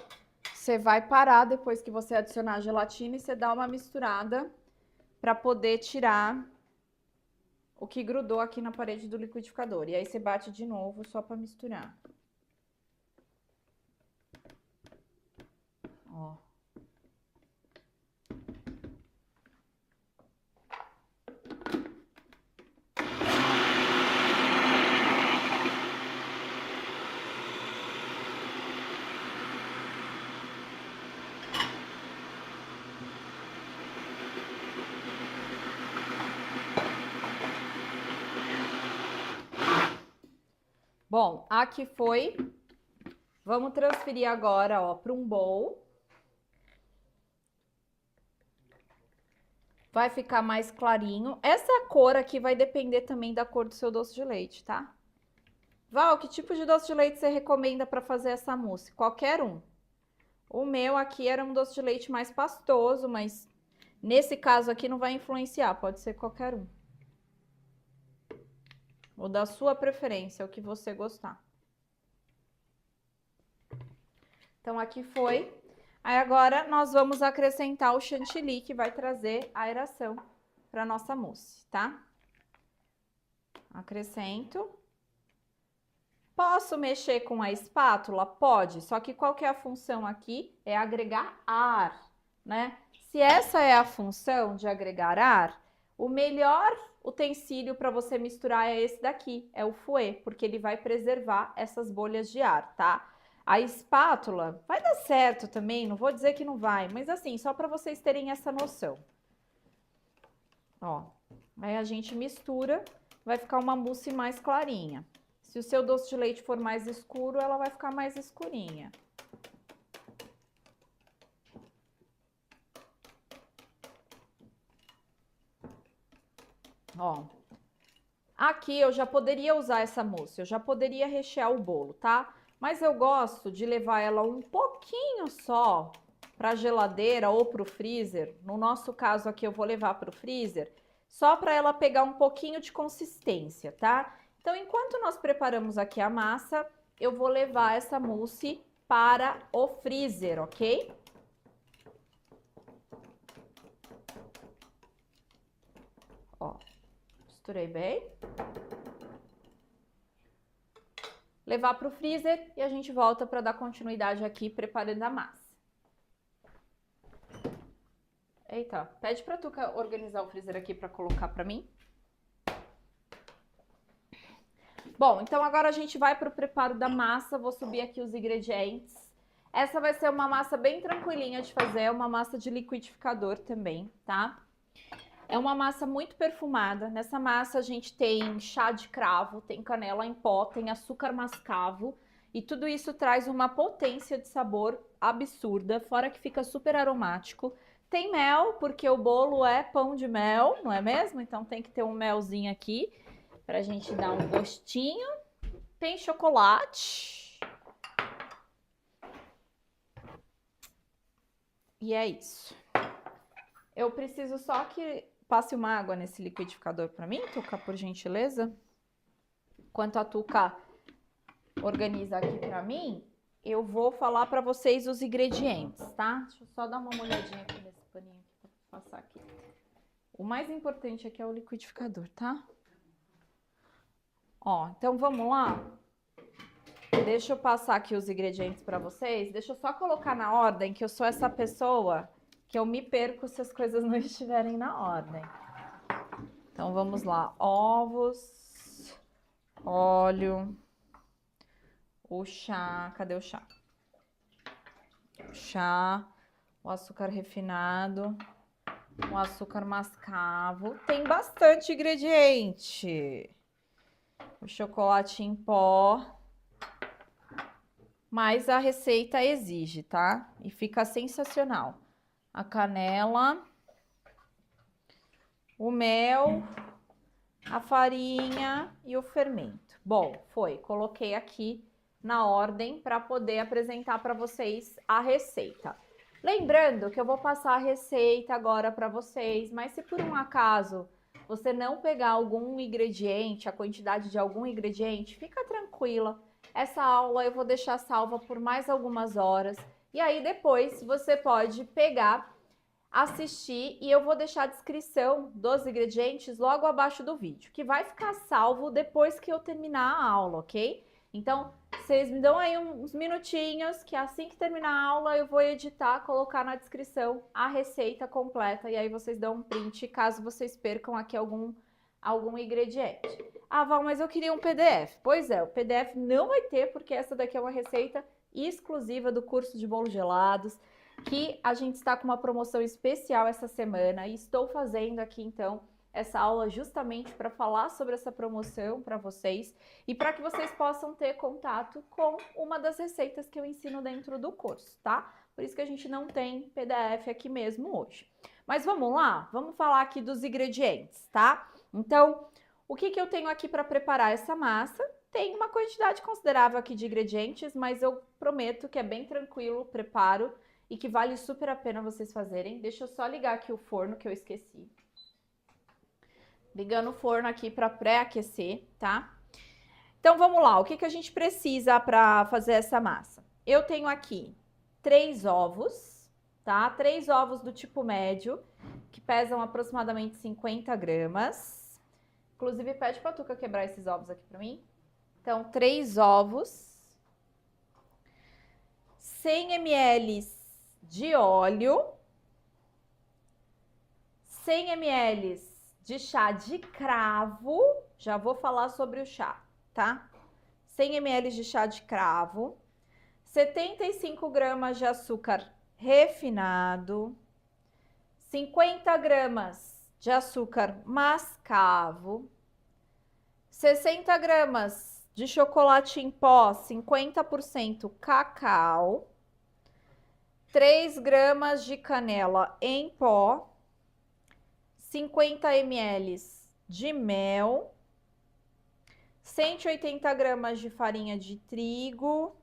Você vai parar depois que você adicionar a gelatina e você dá uma misturada para poder tirar o que grudou aqui na parede do liquidificador. E aí você bate de novo só para misturar. Ó. Bom, aqui foi. Vamos transferir agora, ó, para um bowl. Vai ficar mais clarinho. Essa cor aqui vai depender também da cor do seu doce de leite, tá? Val, que tipo de doce de leite você recomenda para fazer essa mousse? Qualquer um. O meu aqui era um doce de leite mais pastoso, mas nesse caso aqui não vai influenciar, pode ser qualquer um. Ou da sua preferência, o que você gostar. Então, aqui foi. Aí, agora, nós vamos acrescentar o chantilly, que vai trazer aeração para nossa mousse, tá? Acrescento. Posso mexer com a espátula? Pode, só que qual que é a função aqui? É agregar ar, né? Se essa é a função de agregar ar, o melhor utensílio para você misturar é esse daqui, é o fouet, porque ele vai preservar essas bolhas de ar, tá? A espátula vai dar certo também, não vou dizer que não vai, mas assim, só para vocês terem essa noção. Ó, aí a gente mistura, vai ficar uma mousse mais clarinha. Se o seu doce de leite for mais escuro, ela vai ficar mais escurinha. Ó, aqui eu já poderia usar essa mousse, eu já poderia rechear o bolo, tá? Mas eu gosto de levar ela um pouquinho só para a geladeira ou para o freezer. No nosso caso aqui, eu vou levar para o freezer, só para ela pegar um pouquinho de consistência, tá? Então, enquanto nós preparamos aqui a massa, eu vou levar essa mousse para o freezer, ok? Ó, misturei bem. levar para o freezer e a gente volta para dar continuidade aqui preparando a massa. Eita, pede para Tuca organizar o freezer aqui para colocar para mim. Bom, então agora a gente vai para o preparo da massa. Vou subir aqui os ingredientes. Essa vai ser uma massa bem tranquilinha de fazer, é uma massa de liquidificador também, tá? É uma massa muito perfumada. Nessa massa a gente tem chá de cravo, tem canela em pó, tem açúcar mascavo. E tudo isso traz uma potência de sabor absurda, fora que fica super aromático. Tem mel, porque o bolo é pão de mel, não é mesmo? Então tem que ter um melzinho aqui pra gente dar um gostinho. Tem chocolate. E é isso. Eu preciso só que passe uma água nesse liquidificador pra mim, Tuca, por gentileza. Enquanto a Tuca organiza aqui pra mim, eu vou falar pra vocês os ingredientes, tá? Deixa eu só dar uma olhadinha aqui nesse paninho aqui pra passar aqui. O mais importante aqui é o liquidificador, tá? Ó, então vamos lá. Deixa eu passar aqui os ingredientes pra vocês. Deixa eu só colocar na ordem, que eu sou essa pessoa que eu me perco se as coisas não estiverem na ordem. Então vamos lá. Ovos, óleo, o chá, cadê o chá? O chá, o açúcar refinado, o açúcar mascavo. Tem bastante ingrediente. O chocolate em pó. Mas a receita exige, tá? E fica sensacional. A canela, o mel, a farinha e o fermento. Bom, coloquei aqui na ordem para poder apresentar para vocês a receita. Lembrando que eu vou passar a receita agora para vocês, mas se por um acaso você não pegar algum ingrediente, a quantidade de algum ingrediente, fica tranquila. Essa aula eu vou deixar salva por mais algumas horas. E aí depois você pode pegar, assistir e eu vou deixar a descrição dos ingredientes logo abaixo do vídeo, que vai ficar salvo depois que eu terminar a aula, ok? Então, vocês me dão aí uns minutinhos, que assim que terminar a aula eu vou editar, colocar na descrição a receita completa e aí vocês dão um print caso vocês percam aqui algum ingrediente. Ah, Val, mas eu queria um PDF. Pois é, o PDF não vai ter, porque essa daqui é uma receita exclusiva do curso de bolos gelados, que a gente está com uma promoção especial essa semana e estou fazendo aqui, então, essa aula justamente para falar sobre essa promoção para vocês e para que vocês possam ter contato com uma das receitas que eu ensino dentro do curso, tá? Por isso que a gente não tem PDF aqui mesmo hoje. Mas vamos lá? Vamos falar aqui dos ingredientes, tá? Então, o que eu tenho aqui para preparar essa massa? Tem uma quantidade considerável aqui de ingredientes, mas eu prometo que é bem tranquilo o preparo e que vale super a pena vocês fazerem. Deixa eu só ligar aqui o forno que eu esqueci. Ligando o forno aqui para pré-aquecer, tá? Então, vamos lá. O que a gente precisa para fazer essa massa? Eu tenho aqui 3 ovos, tá? 3 ovos do tipo médio, que pesam aproximadamente 50 gramas. Inclusive, pede pra Tuca quebrar esses ovos aqui pra mim. Então, 3 ovos. 100 ml de óleo. 100 ml de chá de cravo. Já vou falar sobre o chá, tá? 100 ml de chá de cravo. 75 gramas de açúcar refinado. 50 gramas de açúcar mascavo, 60 gramas de chocolate em pó, 50% cacau, 3 gramas de canela em pó, 50 ml de mel, 180 gramas de farinha de trigo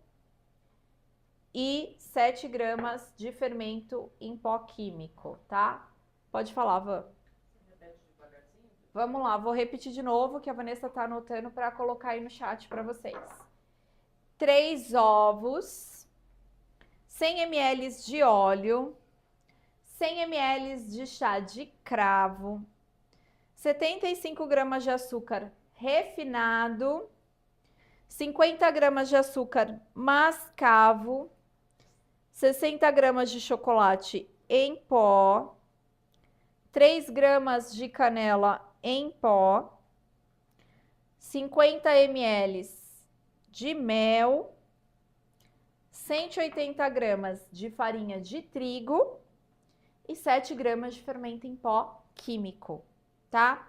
e 7 gramas de fermento em pó químico, tá? Pode falar, Van. Vamos lá, vou repetir de novo, que a Vanessa tá anotando para colocar aí no chat para vocês. 3 ovos, 100 ml de óleo, 100 ml de chá de cravo, 75 gramas de açúcar refinado, 50 gramas de açúcar mascavo, 60 gramas de chocolate em pó, 3 gramas de canela em pó, 50 ml de mel, 180 gramas de farinha de trigo e 7 gramas de fermento em pó químico, tá?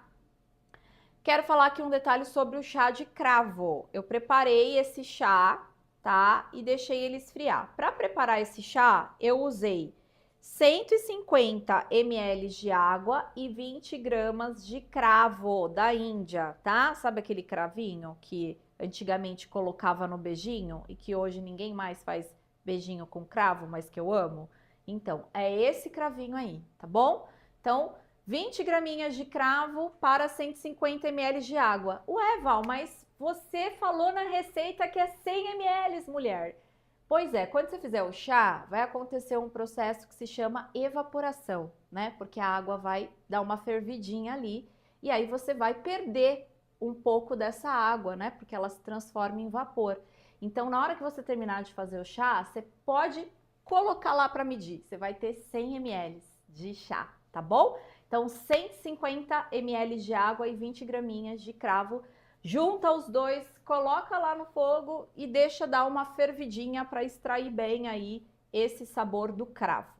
Quero falar aqui um detalhe sobre o chá de cravo. Eu preparei esse chá, tá? E deixei ele esfriar. Para preparar esse chá, eu usei 150 ml de água e 20 gramas de cravo da Índia, tá? Sabe aquele cravinho que antigamente colocava no beijinho e que hoje ninguém mais faz beijinho com cravo, mas que eu amo? Então, é esse cravinho aí, tá bom? Então, 20 graminhas de cravo para 150 ml de água. Ué, Val, mas você falou na receita que é 100 ml, mulher. Pois é, quando você fizer o chá, vai acontecer um processo que se chama evaporação, né? Porque a água vai dar uma fervidinha ali e aí você vai perder um pouco dessa água, né? Porque ela se transforma em vapor. Então, na hora que você terminar de fazer o chá, você pode colocar lá para medir. Você vai ter 100 ml de chá, tá bom? Então, 150 ml de água e 20 graminhas de cravo. Junta os dois, coloca lá no fogo e deixa dar uma fervidinha para extrair bem aí esse sabor do cravo.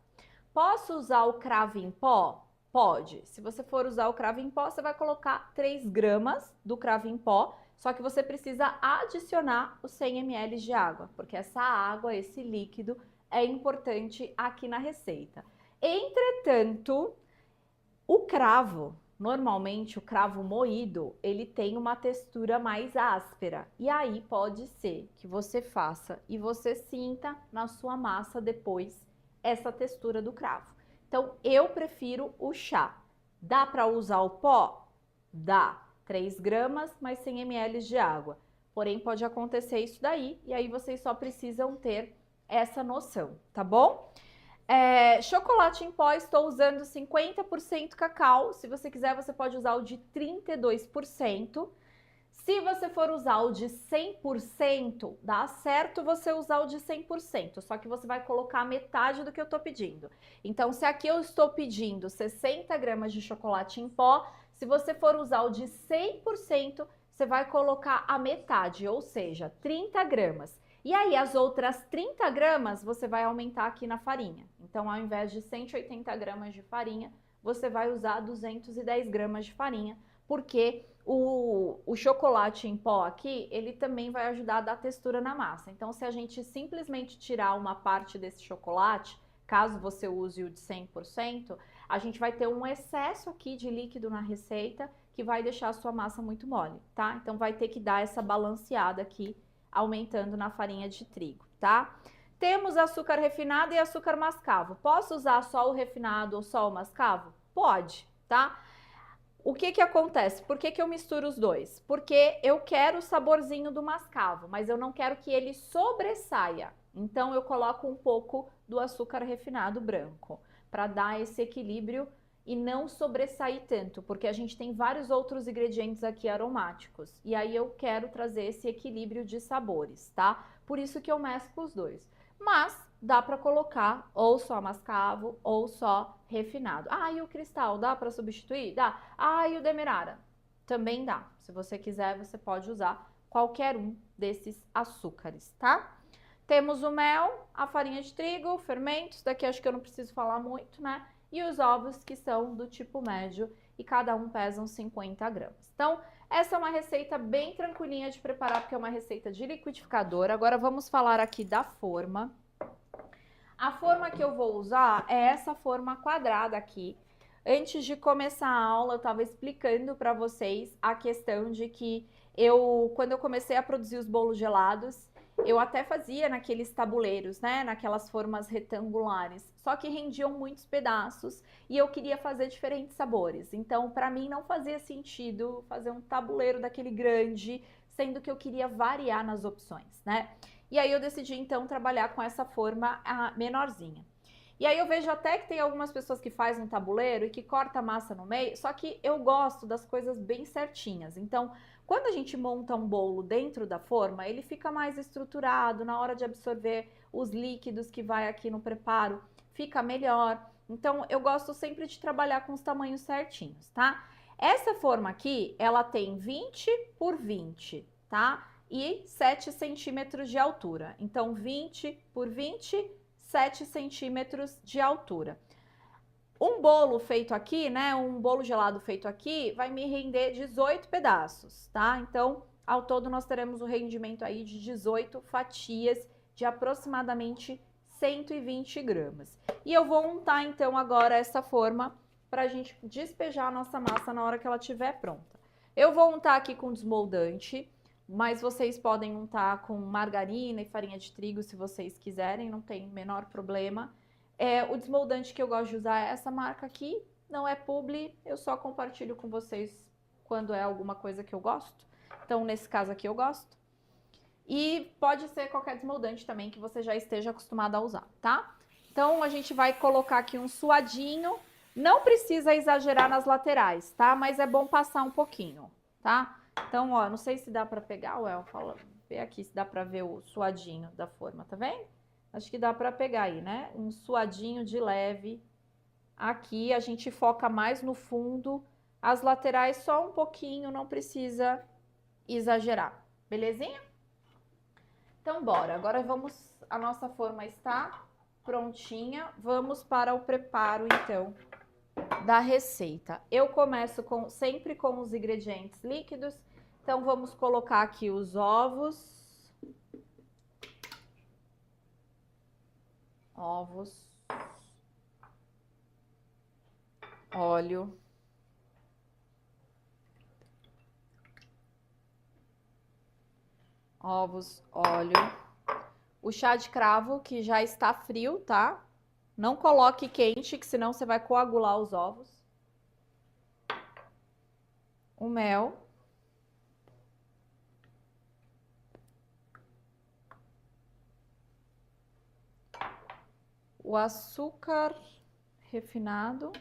Posso usar o cravo em pó? Pode. Se você for usar o cravo em pó, você vai colocar 3 gramas do cravo em pó, só que você precisa adicionar os 100 ml de água, porque essa água, esse líquido, é importante aqui na receita. Entretanto, o cravo, normalmente o cravo moído, ele tem uma textura mais áspera. E aí pode ser que você faça e você sinta na sua massa depois essa textura do cravo. Então, eu prefiro o chá. Dá para usar o pó? Dá. 3 gramas mais 100 ml de água. Porém, pode acontecer isso daí e aí vocês só precisam ter essa noção, tá bom? Chocolate em pó, estou usando 50% cacau. Se você quiser, você pode usar o de 32%. Se você for usar o de 100%, dá certo você usar o de 100%, só que você vai colocar metade do que eu estou pedindo. Então, se aqui eu estou pedindo 60 gramas de chocolate em pó, se você for usar o de 100%, você vai colocar a metade, ou seja, 30 gramas. E aí, as outras 30 gramas, você vai aumentar aqui na farinha. Então, ao invés de 180 gramas de farinha, você vai usar 210 gramas de farinha, porque o chocolate em pó aqui, ele também vai ajudar a dar textura na massa. Então, se a gente simplesmente tirar uma parte desse chocolate, caso você use o de 100%, a gente vai ter um excesso aqui de líquido na receita que vai deixar a sua massa muito mole, tá? Então, vai ter que dar essa balanceada aqui, aumentando na farinha de trigo, tá? Temos açúcar refinado e açúcar mascavo. Posso usar só o refinado ou só o mascavo? Pode, tá? O que que acontece? Por que que eu misturo os dois? Porque eu quero o saborzinho do mascavo, mas eu não quero que ele sobressaia. Então, eu coloco um pouco do açúcar refinado branco, para dar esse equilíbrio e não sobressair tanto, porque a gente tem vários outros ingredientes aqui aromáticos. E aí eu quero trazer esse equilíbrio de sabores, tá? Por isso que eu mesclo os dois. Mas dá para colocar ou só mascavo ou só refinado. Ah, e o cristal, dá para substituir? Dá. Ah, e o demerara? Também dá. Se você quiser, você pode usar qualquer um desses açúcares, tá? Temos o mel, a farinha de trigo, fermentos, daqui acho que eu não preciso falar muito, né? E os ovos, que são do tipo médio, e cada um pesa uns 50 gramas. Então, essa é uma receita bem tranquilinha de preparar, porque é uma receita de liquidificador. Agora, vamos falar aqui da forma. A forma que eu vou usar é essa forma quadrada aqui. Antes de começar a aula, eu estava explicando para vocês a questão de que quando eu comecei a produzir os bolos gelados, eu até fazia naqueles tabuleiros, né? Naquelas formas retangulares. Só que rendiam muitos pedaços e eu queria fazer diferentes sabores. Então, para mim, não fazia sentido fazer um tabuleiro daquele grande, sendo que eu queria variar nas opções, né? E aí eu decidi, então, trabalhar com essa forma menorzinha. E aí eu vejo até que tem algumas pessoas que fazem um tabuleiro e que corta a massa no meio, só que eu gosto das coisas bem certinhas. Então, quando a gente monta um bolo dentro da forma, ele fica mais estruturado na hora de absorver os líquidos que vai aqui no preparo, fica melhor. Então, eu gosto sempre de trabalhar com os tamanhos certinhos, tá? Essa forma aqui, ela tem 20 por 20, tá? E 7 centímetros de altura. Então, 20 por 20, 7 centímetros de altura. Um bolo feito aqui, né, um bolo gelado feito aqui, vai me render 18 pedaços, tá? Então, ao todo, nós teremos o rendimento aí de 18 fatias de aproximadamente 120 gramas. E eu vou untar, então, agora essa forma para a gente despejar a nossa massa na hora que ela estiver pronta. Eu vou untar aqui com desmoldante, mas vocês podem untar com margarina e farinha de trigo se vocês quiserem, não tem o menor problema. O desmoldante que eu gosto de usar é essa marca aqui, não é publi, eu só compartilho com vocês quando é alguma coisa que eu gosto. Então, nesse caso aqui eu gosto. E pode ser qualquer desmoldante também que você já esteja acostumado a usar, tá? Então, a gente vai colocar aqui um suadinho. Não precisa exagerar nas laterais, tá? Mas é bom passar um pouquinho, tá? Então, ó, não sei se dá pra pegar, Uel, fala, vê aqui se dá pra ver o suadinho da forma, tá vendo? Acho que dá pra pegar aí, né? Um suadinho de leve. Aqui a gente foca mais no fundo, as laterais só um pouquinho, não precisa exagerar, belezinha? Então, bora. Agora vamos, a nossa forma está prontinha. Vamos para o preparo, então, da receita. Eu começo sempre com os ingredientes líquidos. Então, vamos colocar aqui os ovos. Óleo. Ovos, óleo. O chá de cravo, que já está frio, tá? Não coloque quente, que senão você vai coagular os ovos. O mel. O açúcar refinado.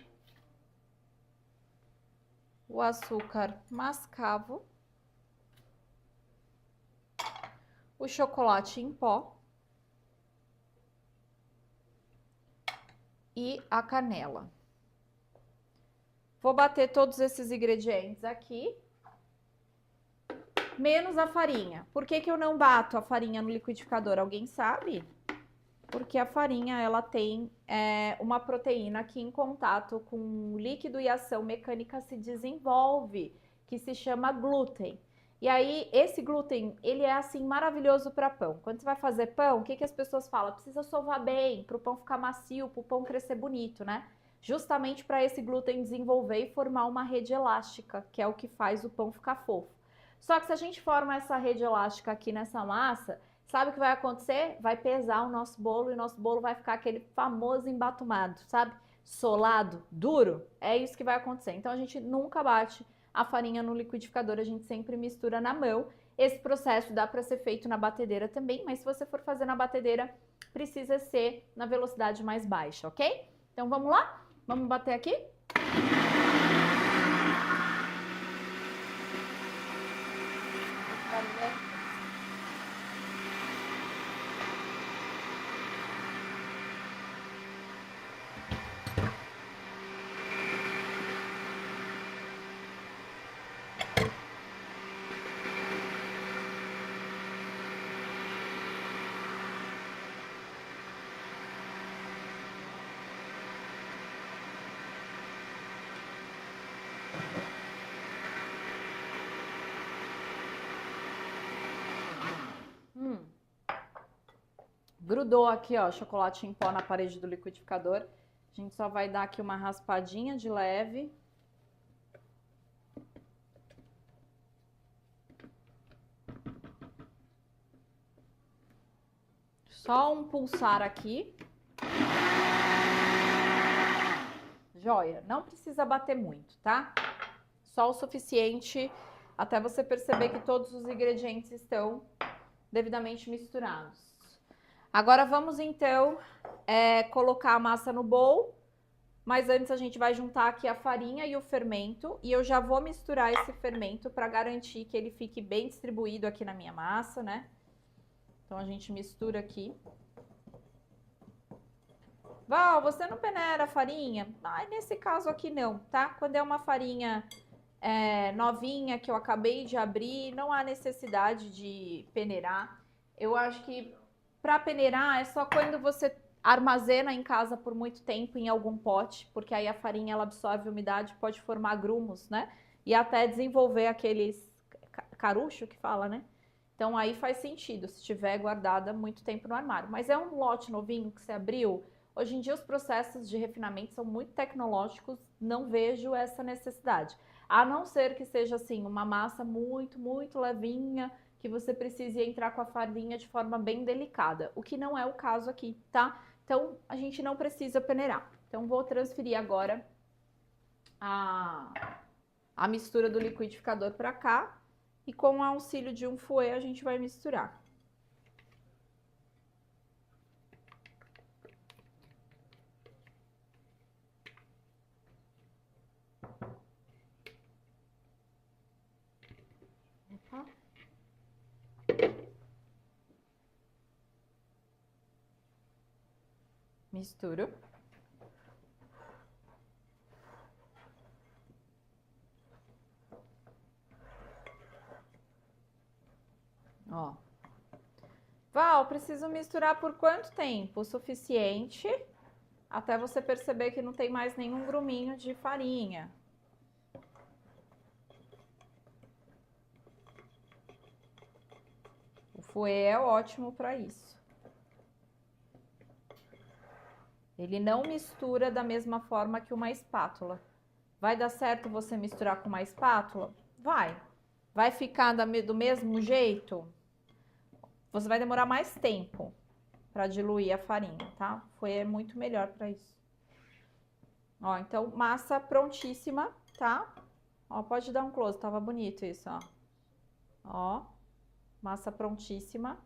O açúcar mascavo. O chocolate em pó. E a canela. Vou bater todos esses ingredientes aqui, menos a farinha. Por que que eu não bato a farinha no liquidificador? Alguém sabe? Porque a farinha, ela tem uma proteína que em contato com o líquido e ação mecânica se desenvolve, que se chama glúten. E aí, esse glúten, ele é assim maravilhoso para pão. Quando você vai fazer pão, o que que as pessoas falam? Precisa sovar bem, para o pão ficar macio, para o pão crescer bonito, né? Justamente para esse glúten desenvolver e formar uma rede elástica, que é o que faz o pão ficar fofo. Só que se a gente forma essa rede elástica aqui nessa massa, sabe o que vai acontecer? Vai pesar o nosso bolo e o nosso bolo vai ficar aquele famoso embatumado, sabe? Solado, duro. É isso que vai acontecer. Então a gente nunca bate a farinha no liquidificador, a gente sempre mistura na mão. Esse processo dá para ser feito na batedeira também, mas se você for fazer na batedeira, precisa ser na velocidade mais baixa, ok? Então vamos lá? Vamos bater aqui? Grudou aqui, ó, chocolate em pó na parede do liquidificador. A gente só vai dar aqui uma raspadinha de leve. Só um pulsar aqui. Joia, não precisa bater muito, tá? Só o suficiente até você perceber que todos os ingredientes estão devidamente misturados. Agora vamos então colocar a massa no bowl, mas antes a gente vai juntar aqui a farinha e o fermento, e eu já vou misturar esse fermento para garantir que ele fique bem distribuído aqui na minha massa, né? Então a gente mistura aqui. Val, você não peneira a farinha? Ah, nesse caso aqui não, tá? Quando é uma farinha novinha que eu acabei de abrir, não há necessidade de peneirar. Eu acho que para peneirar é só quando você armazena em casa por muito tempo em algum pote, porque aí a farinha ela absorve umidade, pode formar grumos, né? E até desenvolver aqueles carucho que fala, né? Então aí faz sentido se estiver guardada muito tempo no armário. Mas é um lote novinho que você abriu. Hoje em dia os processos de refinamento são muito tecnológicos, não vejo essa necessidade. A não ser que seja assim, uma massa muito, muito levinha, que você precise entrar com a farinha de forma bem delicada, o que não é o caso aqui, tá? Então a gente não precisa peneirar. Então vou transferir agora a mistura do liquidificador para cá e com o auxílio de um fouet a gente vai misturar. Opa. Misturo. Ó. Val, preciso misturar por quanto tempo? O suficiente até você perceber que não tem mais nenhum gruminho de farinha. O fouet é ótimo para isso. Ele não mistura da mesma forma que uma espátula. Vai dar certo você misturar com uma espátula? Vai. Vai ficar do mesmo jeito? Você vai demorar mais tempo para diluir a farinha, tá? Foi muito melhor para isso. Ó, então massa prontíssima, tá? Ó, pode dar um close, tava bonito isso, ó. Ó, massa prontíssima.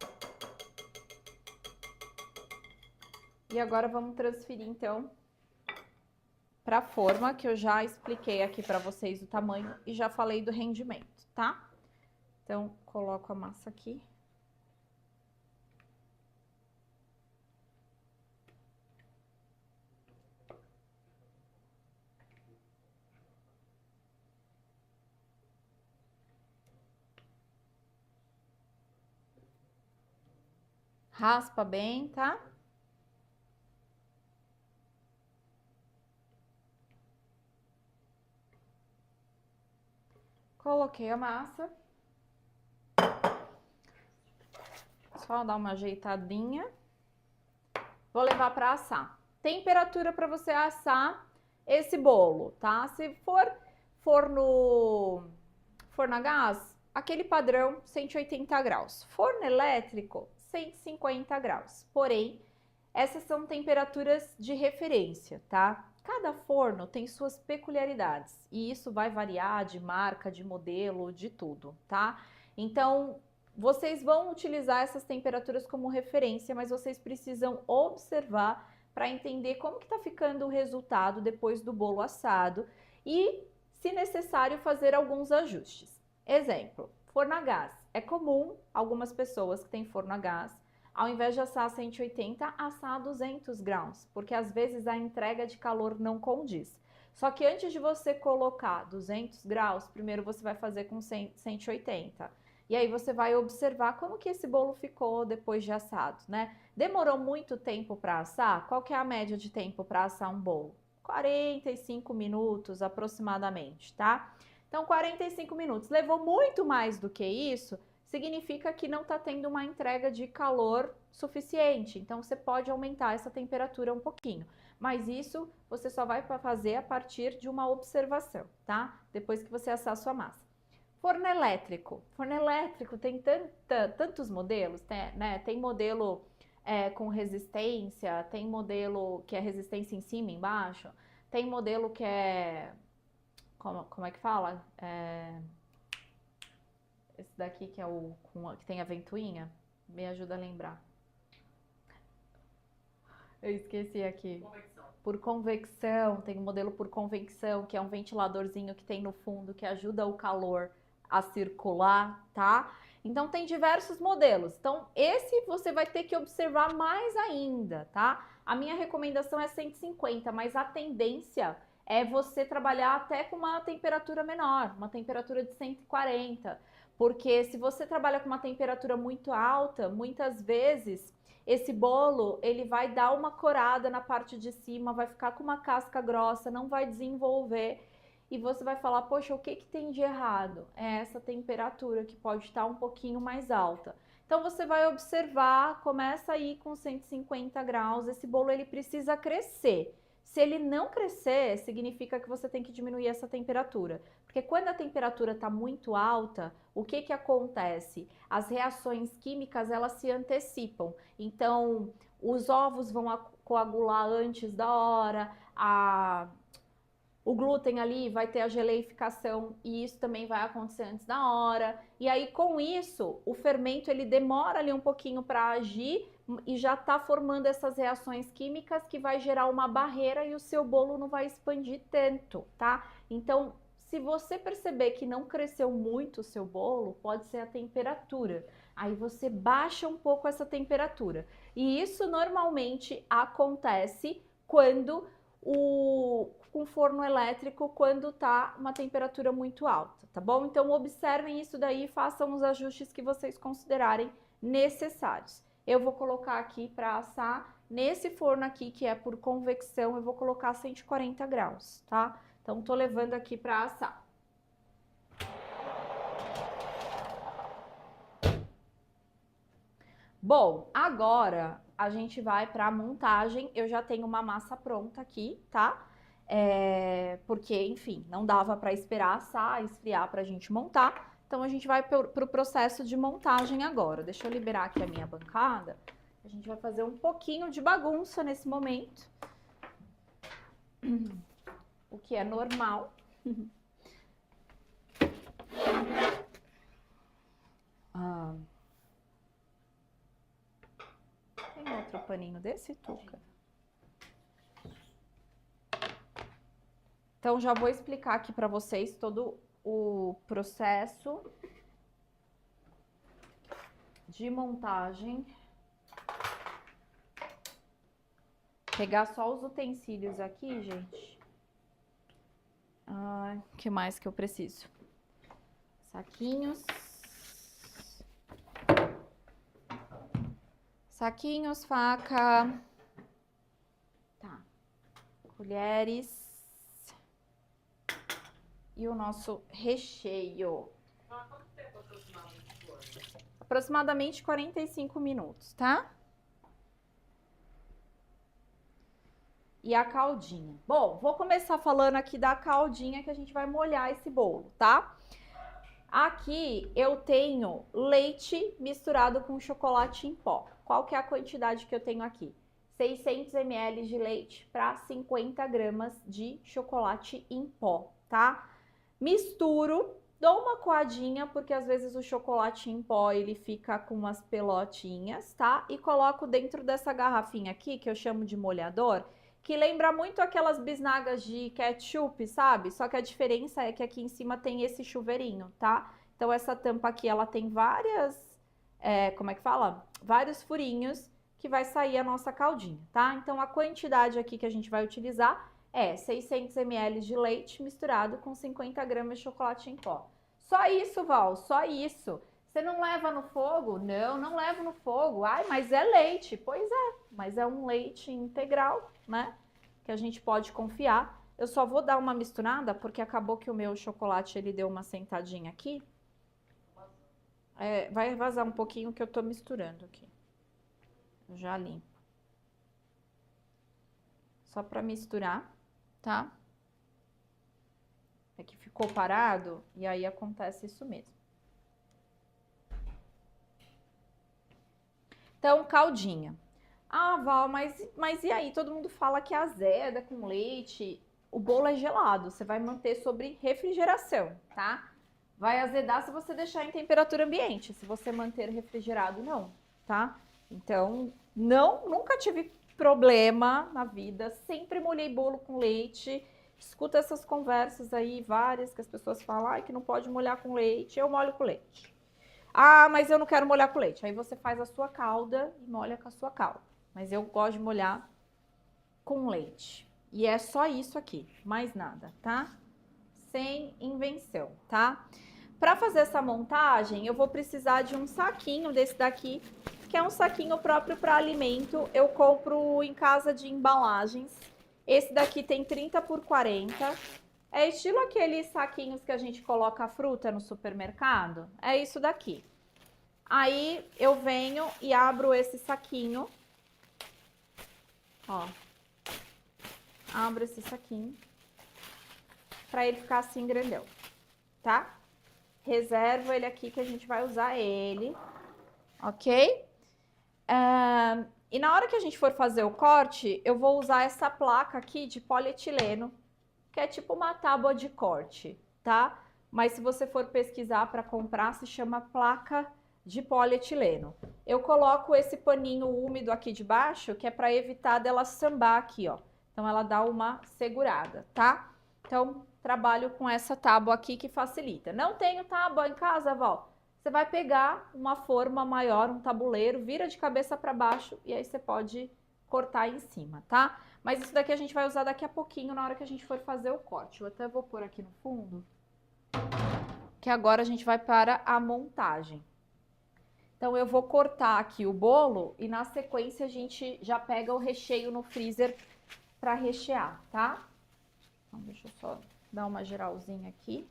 E agora vamos transferir então para a forma, que eu já expliquei aqui para vocês o tamanho e já falei do rendimento, tá? Então, coloco a massa aqui. Raspa bem, tá? Coloquei a massa. Só dar uma ajeitadinha. Vou levar para assar. Temperatura para você assar esse bolo, tá? Se for forno a gás, aquele padrão 180 graus. Forno elétrico, 150 graus. Porém, essas são temperaturas de referência, tá? Cada forno tem suas peculiaridades e isso vai variar de marca, de modelo, de tudo, tá? Então, vocês vão utilizar essas temperaturas como referência, mas vocês precisam observar para entender como que tá ficando o resultado depois do bolo assado e, se necessário, fazer alguns ajustes. Exemplo, forno a gás. É comum algumas pessoas que têm forno a gás, ao invés de assar a 180, assar a 200 graus, porque às vezes a entrega de calor não condiz. Só que antes de você colocar 200 graus, primeiro você vai fazer com 180. E aí você vai observar como que esse bolo ficou depois de assado, né? Demorou muito tempo para assar? Qual que é a média de tempo para assar um bolo? 45 minutos aproximadamente, tá? Então, 45 minutos. Levou muito mais do que isso, significa que não está tendo uma entrega de calor suficiente. Então, você pode aumentar essa temperatura um pouquinho. Mas isso você só vai fazer a partir de uma observação, tá? Depois que você assar a sua massa. Forno elétrico. Forno elétrico tem tantos modelos, né? Tem modelo com resistência, tem modelo que é resistência em cima e embaixo, tem modelo que é... Como é que fala? Esse daqui que é que tem a ventoinha, me ajuda a lembrar. Eu esqueci aqui. Por convecção, tem um modelo por convecção, que é um ventiladorzinho que tem no fundo, que ajuda o calor a circular, tá? Então tem diversos modelos. Então esse você vai ter que observar mais ainda, tá? A minha recomendação é 150, mas a tendência é você trabalhar até com uma temperatura menor, uma temperatura de 140, porque se você trabalha com uma temperatura muito alta, muitas vezes esse bolo, ele vai dar uma corada na parte de cima, vai ficar com uma casca grossa, não vai desenvolver e você vai falar, poxa, o que que tem de errado? É essa temperatura que pode estar um pouquinho mais alta. Então você vai observar, começa aí com 150 graus, esse bolo ele precisa crescer. Se ele não crescer, significa que você tem que diminuir essa temperatura. Porque quando a temperatura está muito alta, o que que acontece? As reações químicas, elas se antecipam. Então, os ovos vão coagular antes da hora, o glúten ali vai ter a geleificação e isso também vai acontecer antes da hora. E aí, com isso, o fermento ele demora ali um pouquinho para agir e já está formando essas reações químicas que vai gerar uma barreira e o seu bolo não vai expandir tanto, tá? Então, se você perceber que não cresceu muito o seu bolo, pode ser a temperatura. Aí você baixa um pouco essa temperatura. E isso normalmente acontece quando com forno elétrico, quando tá uma temperatura muito alta, tá bom? Então observem isso daí e façam os ajustes que vocês considerarem necessários. Eu vou colocar aqui para assar nesse forno aqui que é por convecção, eu vou colocar 140 graus, tá? Então tô levando aqui para assar. Bom, agora a gente vai para a montagem. Eu já tenho uma massa pronta aqui, tá? Porque, enfim, não dava para esperar assar, esfriar para a gente montar. Então a gente vai para o processo de montagem agora. Deixa eu liberar aqui a minha bancada. A gente vai fazer um pouquinho de bagunça nesse momento. O que é normal. Tem outro paninho desse, Tuca? Então, já vou explicar aqui para vocês todo o processo de montagem. Pegar só os utensílios aqui, gente. O que mais que eu preciso? Saquinhos. Saquinhos, faca. Tá. Colheres. E o nosso recheio. Quanto tempo aproximadamente for? Aproximadamente 45 minutos, tá? E a caldinha. Bom, vou começar falando aqui da caldinha que a gente vai molhar esse bolo, tá? Aqui eu tenho leite misturado com chocolate em pó. Qual que é a quantidade que eu tenho aqui? 600 ml de leite para 50 gramas de chocolate em pó, tá? Misturo, dou uma coadinha, porque às vezes o chocolate em pó ele fica com umas pelotinhas, tá? E coloco dentro dessa garrafinha aqui, que eu chamo de molhador, que lembra muito aquelas bisnagas de ketchup, sabe? Só que a diferença é que aqui em cima tem esse chuveirinho, tá? Então essa tampa aqui, ela tem como é que fala? Vários furinhos que vai sair a nossa caldinha, tá? Então a quantidade aqui que a gente vai utilizar é 600 ml de leite misturado com 50 gramas de chocolate em pó. Só isso, Val, só isso. Você não leva no fogo? Não, não levo no fogo. Ai, mas é leite. Pois é, mas é um leite integral, né? Que a gente pode confiar. Eu só vou dar uma misturada porque acabou que o meu chocolate ele deu uma sentadinha aqui. Vai vazar um pouquinho que eu tô misturando aqui. Eu já limpo. Só para misturar, tá? É que ficou parado e aí acontece isso mesmo. Então, caldinha. Ah, Val, mas e aí? Todo mundo fala que azeda com leite. O bolo é gelado, você vai manter sobre refrigeração, tá? Vai azedar se você deixar em temperatura ambiente. Se você manter refrigerado, não, tá? Então, nunca tive problema na vida, sempre molhei bolo com leite. Escuta essas conversas aí, várias, que as pessoas falam, ai, que não pode molhar com leite, eu molho com leite. Ah, mas eu não quero molhar com leite. Aí você faz a sua calda e molha com a sua calda. Mas eu gosto de molhar com leite. E é só isso aqui, mais nada, tá? Sem invenção, tá? Para fazer essa montagem, eu vou precisar de um saquinho desse daqui, que é um saquinho próprio para alimento. Eu compro em casa de embalagens. Esse daqui tem 30 por 40. É estilo aqueles saquinhos que a gente coloca a fruta no supermercado. É isso daqui. Aí eu venho e abro esse saquinho. Ó. Abro esse saquinho. Pra ele ficar assim grandão, tá? Reservo ele aqui que a gente vai usar ele. Ok? E na hora que a gente for fazer o corte, eu vou usar essa placa aqui de polietileno, que é tipo uma tábua de corte, tá? Mas se você for pesquisar para comprar, se chama placa de polietileno. Eu coloco esse paninho úmido aqui de baixo, que é para evitar dela sambar aqui, ó. Então ela dá uma segurada, tá? Então trabalho com essa tábua aqui que facilita. Não tenho tábua em casa, Val? Você vai pegar uma forma maior, um tabuleiro, vira de cabeça para baixo e aí você pode cortar em cima, tá? Mas isso daqui a gente vai usar daqui a pouquinho na hora que a gente for fazer o corte. Eu até vou pôr aqui no fundo, que agora a gente vai para a montagem. Então eu vou cortar aqui o bolo e na sequência a gente já pega o recheio no freezer para rechear, tá? Então deixa eu só dar uma geralzinha aqui.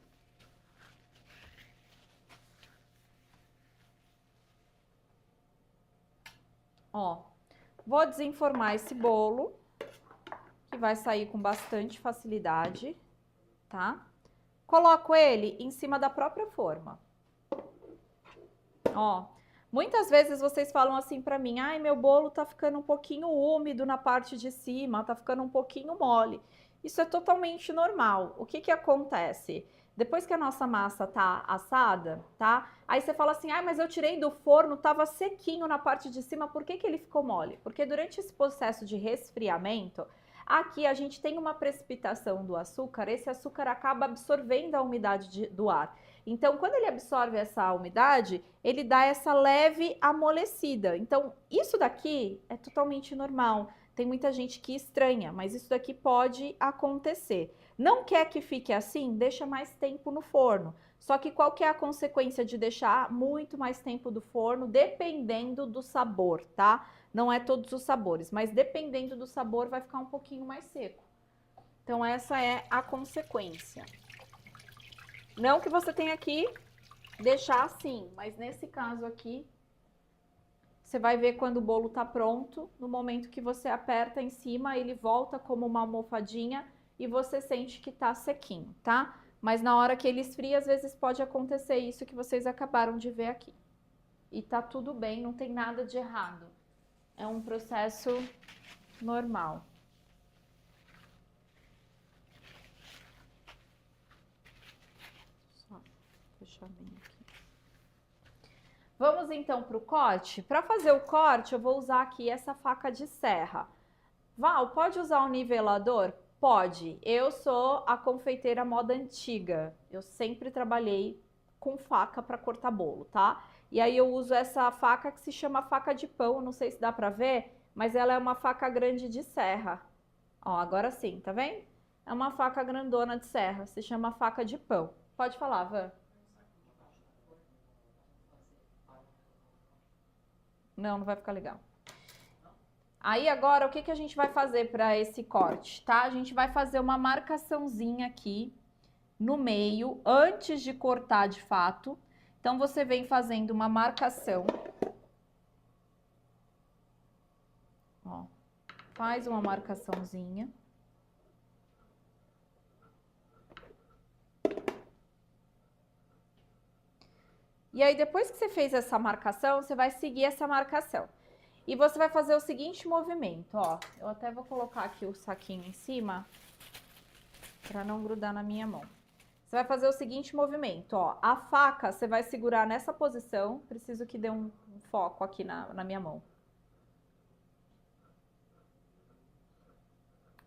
Ó, vou desenformar esse bolo, que vai sair com bastante facilidade, tá? Coloco ele em cima da própria forma. Ó, muitas vezes vocês falam assim pra mim, ai, meu bolo tá ficando um pouquinho úmido na parte de cima, tá ficando um pouquinho mole. Isso é totalmente normal. O que que acontece? Depois que a nossa massa tá assada, tá? Aí você fala assim, ah, mas eu tirei do forno, tava sequinho na parte de cima, por que que ele ficou mole? Porque durante esse processo de resfriamento, aqui a gente tem uma precipitação do açúcar, esse açúcar acaba absorvendo a umidade do ar. Então, quando ele absorve essa umidade, ele dá essa leve amolecida. Então, isso daqui é totalmente normal. Tem muita gente que estranha, mas isso daqui pode acontecer. Não quer que fique assim? Deixa mais tempo no forno. Só que qual que é a consequência de deixar muito mais tempo do forno? Dependendo do sabor, tá? Não é todos os sabores, mas dependendo do sabor vai ficar um pouquinho mais seco. Então essa é a consequência. Não que você tenha que deixar assim, mas nesse caso aqui, você vai ver quando o bolo tá pronto, no momento que você aperta em cima, ele volta como uma almofadinha e você sente que tá sequinho, tá? Mas na hora que ele esfria, às vezes pode acontecer isso que vocês acabaram de ver aqui. E tá tudo bem, não tem nada de errado. É um processo normal. Só fechar bem aqui. Vamos então para o corte? Para fazer o corte, eu vou usar aqui essa faca de serra. Val, pode usar o nivelador? Pode. Eu sou a confeiteira moda antiga. Eu sempre trabalhei com faca para cortar bolo, tá? E aí eu uso essa faca que se chama faca de pão, não sei se dá para ver, mas ela é uma faca grande de serra. Ó, agora sim, tá vendo? É uma faca grandona de serra, se chama faca de pão. Pode falar, Van. Não, não vai ficar legal. Aí agora, o que que a gente vai fazer para esse corte, tá? A gente vai fazer uma marcaçãozinha aqui no meio, antes de cortar de fato. Então, você vem fazendo uma marcação. Ó, faz uma marcaçãozinha. E aí, depois que você fez essa marcação, você vai seguir essa marcação. E você vai fazer o seguinte movimento, ó. Eu até vou colocar aqui o saquinho em cima, para não grudar na minha mão. Você vai fazer o seguinte movimento, ó. A faca você vai segurar nessa posição. Preciso que dê um foco aqui na minha mão.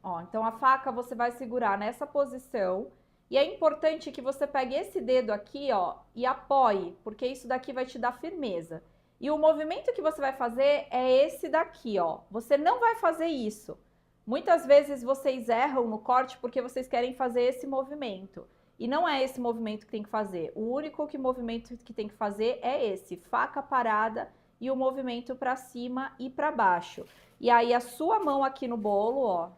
Ó, então a faca você vai segurar nessa posição. E é importante que você pegue esse dedo aqui, ó, e apoie, porque isso daqui vai te dar firmeza. E o movimento que você vai fazer é esse daqui, ó. Você não vai fazer isso. Muitas vezes vocês erram no corte porque vocês querem fazer esse movimento. E não é esse movimento que tem que fazer. O único movimento que tem que fazer é esse, faca parada e o movimento para cima e para baixo. E aí a sua mão aqui no bolo, ó,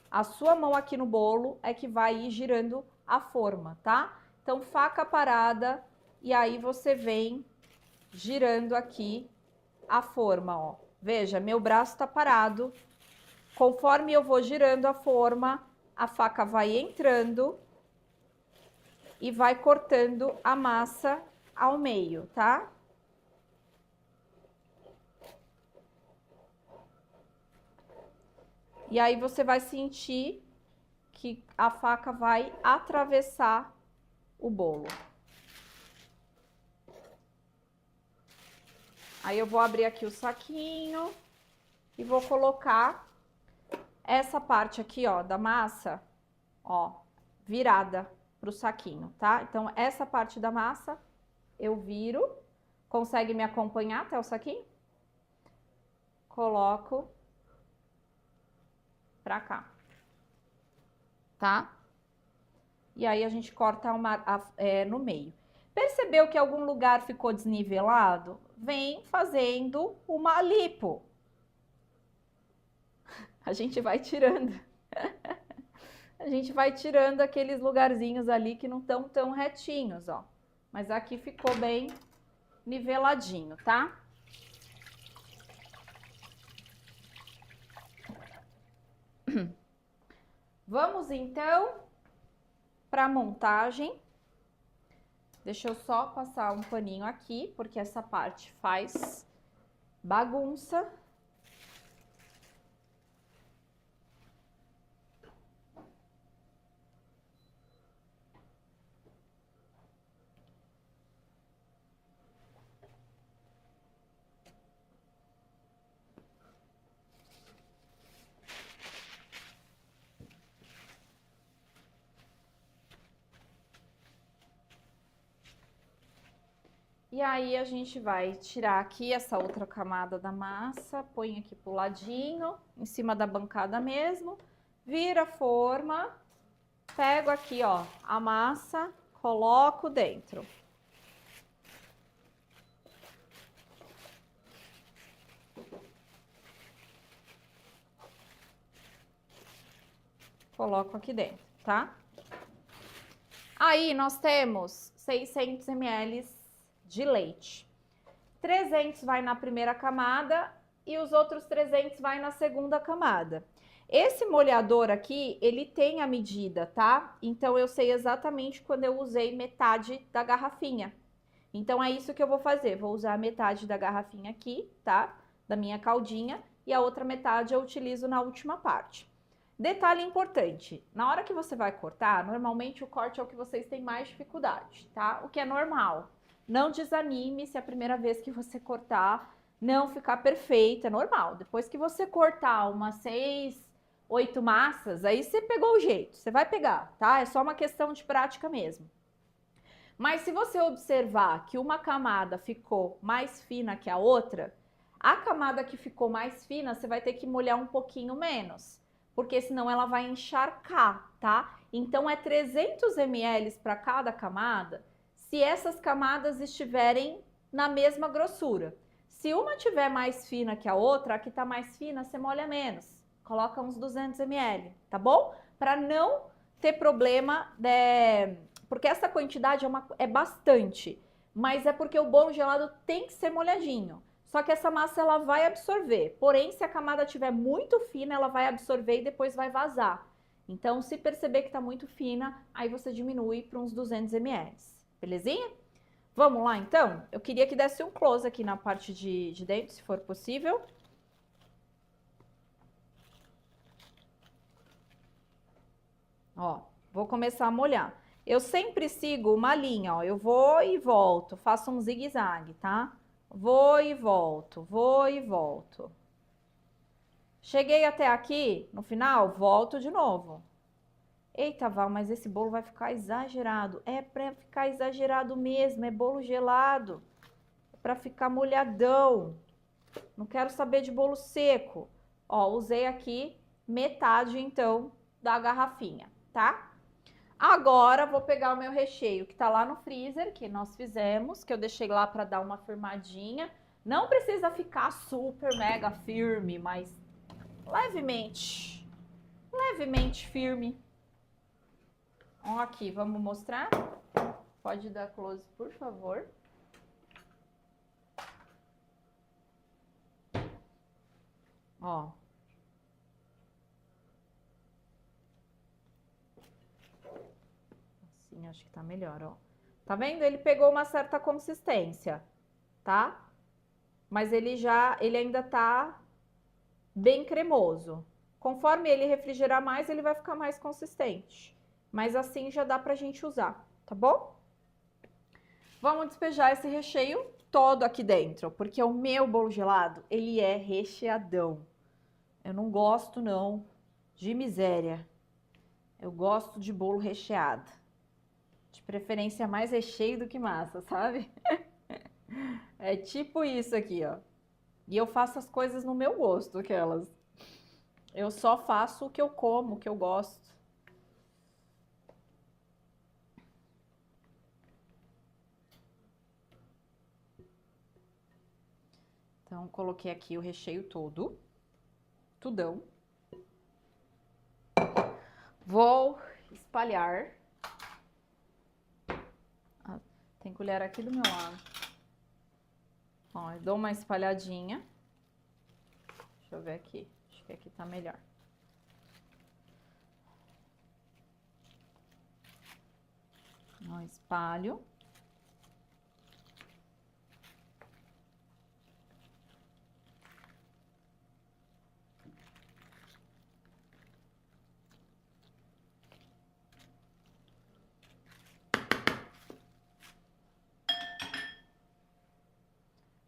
a sua mão aqui no bolo é que vai ir girando a forma, tá? Então, faca parada e aí você vem girando aqui a forma, ó. Veja, meu braço tá parado. Conforme eu vou girando a forma, a faca vai entrando e vai cortando a massa ao meio, tá? E aí você vai sentir que a faca vai atravessar o bolo. Aí eu vou abrir aqui o saquinho e vou colocar essa parte aqui, ó, da massa, ó, virada pro saquinho, tá? Então, essa parte da massa eu viro. Consegue me acompanhar até o saquinho? Coloco pra cá, tá? E aí a gente corta no meio. Percebeu que algum lugar ficou desnivelado? Vem fazendo uma lipo. A gente vai tirando. A gente vai tirando aqueles lugarzinhos ali que não estão tão retinhos, ó. Mas aqui ficou bem niveladinho, tá? Vamos então para a montagem. Deixa eu só passar um paninho aqui, porque essa parte faz bagunça. E aí a gente vai tirar aqui essa outra camada da massa, põe aqui pro ladinho, em cima da bancada mesmo, vira a forma, pego aqui, ó, a massa, coloco dentro. Coloco aqui dentro, tá? Aí nós temos 600 ml de leite. 300 vai na primeira camada e os outros 300 vai na segunda camada. Esse molhador aqui, ele tem a medida, tá? Então eu sei exatamente quando eu usei metade da garrafinha. Então é isso que eu vou fazer, vou usar a metade da garrafinha aqui, tá? Da minha caldinha, e a outra metade eu utilizo na última parte. Detalhe importante, na hora que você vai cortar, normalmente o corte é o que vocês têm mais dificuldade, tá? O que é normal. Não desanime se a primeira vez que você cortar não ficar perfeito, é normal. Depois que você cortar umas 6, 8 massas, aí você pegou o jeito, você vai pegar, tá? É só uma questão de prática mesmo. Mas se você observar que uma camada ficou mais fina que a outra, a camada que ficou mais fina, você vai ter que molhar um pouquinho menos, porque senão ela vai encharcar, tá? Então é 300 ml para cada camada, se essas camadas estiverem na mesma grossura. Se uma tiver mais fina que a outra, a que tá mais fina, você molha menos. Coloca uns 200 ml, tá bom? Para não ter problema, porque essa quantidade é bastante, mas é porque o bolo gelado tem que ser molhadinho. Só que essa massa ela vai absorver, porém se a camada estiver muito fina, ela vai absorver e depois vai vazar. Então, se perceber que tá muito fina, aí você diminui para uns 200 ml. Belezinha? Vamos lá, então? Eu queria que desse um close aqui na parte de dentro, se for possível. Ó, vou começar a molhar. Eu sempre sigo uma linha, ó. Eu vou e volto, faço um zigue-zague, tá? Vou e volto, vou e volto. Cheguei até aqui, no final, volto de novo. Eita, Val, mas esse bolo vai ficar exagerado. É pra ficar exagerado mesmo, é bolo gelado. É pra ficar molhadão. Não quero saber de bolo seco. Ó, usei aqui metade, então, da garrafinha, tá? Agora, vou pegar o meu recheio, que tá lá no freezer, que nós fizemos, que eu deixei lá pra dar uma firmadinha. Não precisa ficar super mega firme, mas levemente firme. Ó, aqui, vamos mostrar? Pode dar close, por favor. Ó. Assim, acho que tá melhor, ó. Tá vendo? Ele pegou uma certa consistência, tá? Mas ele ainda tá bem cremoso. Conforme ele refrigerar mais, ele vai ficar mais consistente. Mas assim já dá pra gente usar, tá bom? Vamos despejar esse recheio todo aqui dentro, porque o meu bolo gelado, ele é recheadão. Eu não gosto, não, de miséria. Eu gosto de bolo recheado. De preferência mais recheio do que massa, sabe? É tipo isso aqui, ó. E eu faço as coisas no meu gosto, aquelas. Eu só faço o que eu como, o que eu gosto. Então, coloquei aqui o recheio todo. Tudão. Vou espalhar. Ah, tem colher aqui do meu lado. Ó, eu dou uma espalhadinha. Deixa eu ver aqui. Acho que aqui tá melhor. Ó, espalho.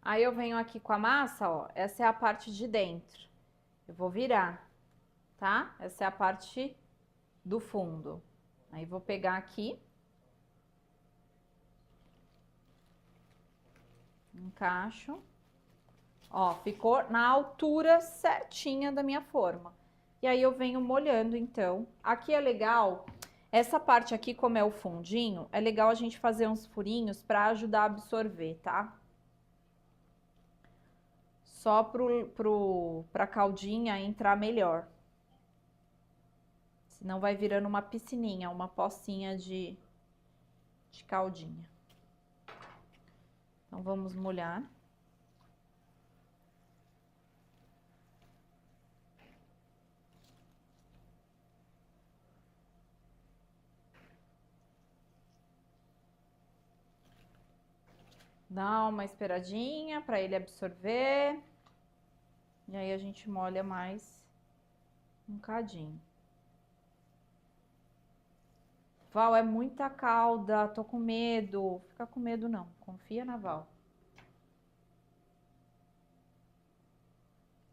Aí eu venho aqui com a massa, ó, essa é a parte de dentro. Eu vou virar, tá? Essa é a parte do fundo. Aí vou pegar aqui. Encaixo. Ó, ficou na altura certinha da minha forma. E aí eu venho molhando, então. Aqui é legal, essa parte aqui, como é o fundinho, é legal a gente fazer uns furinhos pra ajudar a absorver, tá? Só pra caldinha entrar melhor. Senão vai virando uma piscininha, uma pocinha de caldinha. Então, vamos molhar. Dá uma esperadinha para ele absorver. E aí a gente molha mais um cadinho. Val, é muita calda, tô com medo. Fica com medo não, confia na Val.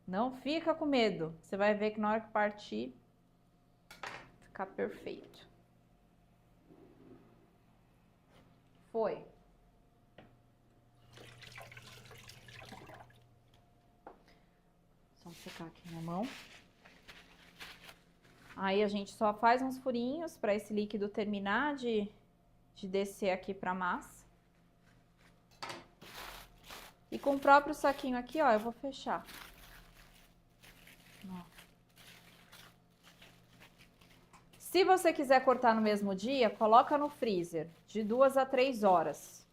Não fica com medo. Você vai ver que na hora que partir, fica perfeito. Foi. Só secar aqui na mão. Aí a gente só faz uns furinhos para esse líquido terminar de descer aqui para a massa. E com o próprio saquinho aqui, ó, eu vou fechar. Ó. Se você quiser cortar no mesmo dia, coloca no freezer, de 2 a 3 horas.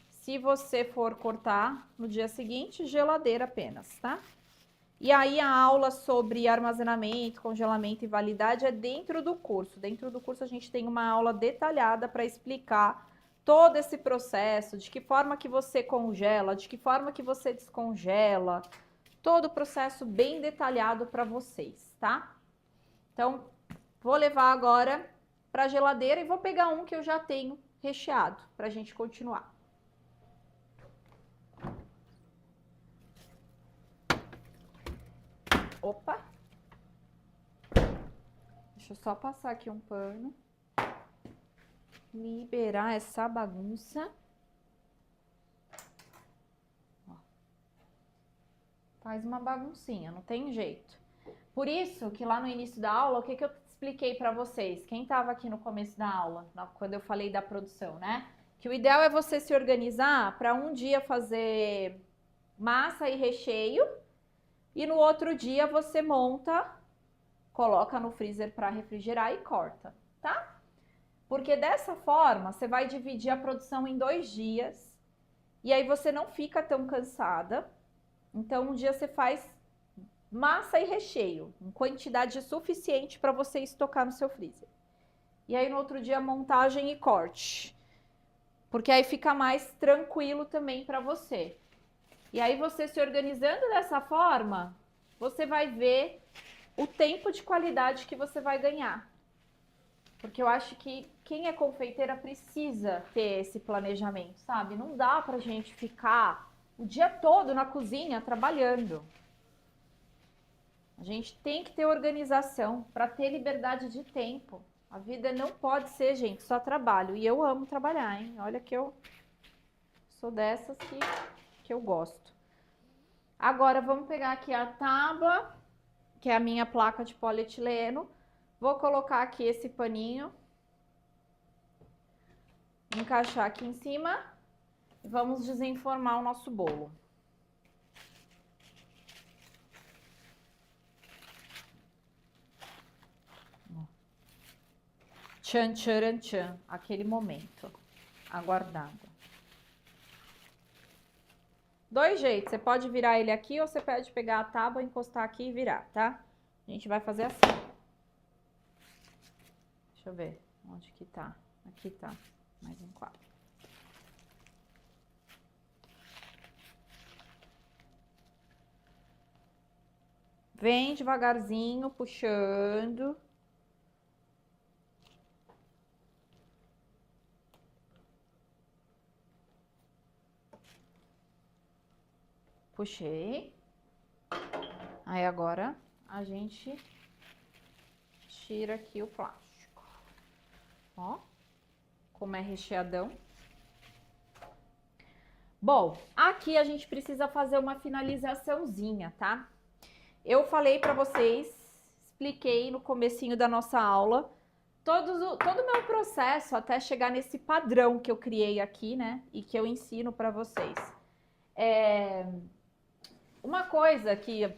Se você for cortar no dia seguinte, geladeira apenas, tá? E aí a aula sobre armazenamento, congelamento e validade é dentro do curso. Dentro do curso a gente tem uma aula detalhada para explicar todo esse processo, de que forma que você congela, de que forma que você descongela, todo o processo bem detalhado para vocês, tá? Então, vou levar agora para a geladeira e vou pegar um que eu já tenho recheado para a gente continuar. Opa! Deixa eu só passar aqui um pano. Liberar essa bagunça. Ó. Faz uma baguncinha, não tem jeito. Por isso que lá no início da aula, o que eu expliquei para vocês? Quem estava aqui no começo da aula, quando eu falei da produção, né? Que o ideal é você se organizar para um dia fazer massa e recheio e no outro dia você monta, coloca no freezer para refrigerar e corta, tá? Porque dessa forma você vai dividir a produção em 2 dias e aí você não fica tão cansada. Então um dia você faz massa e recheio, em quantidade suficiente para você estocar no seu freezer. E aí no outro dia montagem e corte. Porque aí fica mais tranquilo também para você. E aí você se organizando dessa forma, você vai ver o tempo de qualidade que você vai ganhar. Porque eu acho que quem é confeiteira precisa ter esse planejamento, sabe? Não dá pra gente ficar o dia todo na cozinha trabalhando. A gente tem que ter organização para ter liberdade de tempo. A vida não pode ser, gente, só trabalho. E eu amo trabalhar, hein? Olha que eu sou dessas que eu gosto. Agora, vamos pegar aqui a tábua, que é a minha placa de polietileno. Vou colocar aqui esse paninho. Encaixar aqui em cima. E vamos desenformar o nosso bolo. Tchan, tcharan, tchan. Aquele momento aguardado. 2 jeitos. Você pode virar ele aqui ou você pode pegar a tábua, encostar aqui e virar, tá? A gente vai fazer assim. Deixa eu ver. Onde que tá? Aqui tá. Mais um quadro. Vem devagarzinho, puxando. Puxei. Aí agora a gente tira aqui o plástico. Ó, como é recheadão. Bom, aqui a gente precisa fazer uma finalizaçãozinha, tá? Eu falei pra vocês, expliquei no comecinho da nossa aula, todo o meu processo até chegar nesse padrão que eu criei aqui, né? E que eu ensino pra vocês. Uma coisa que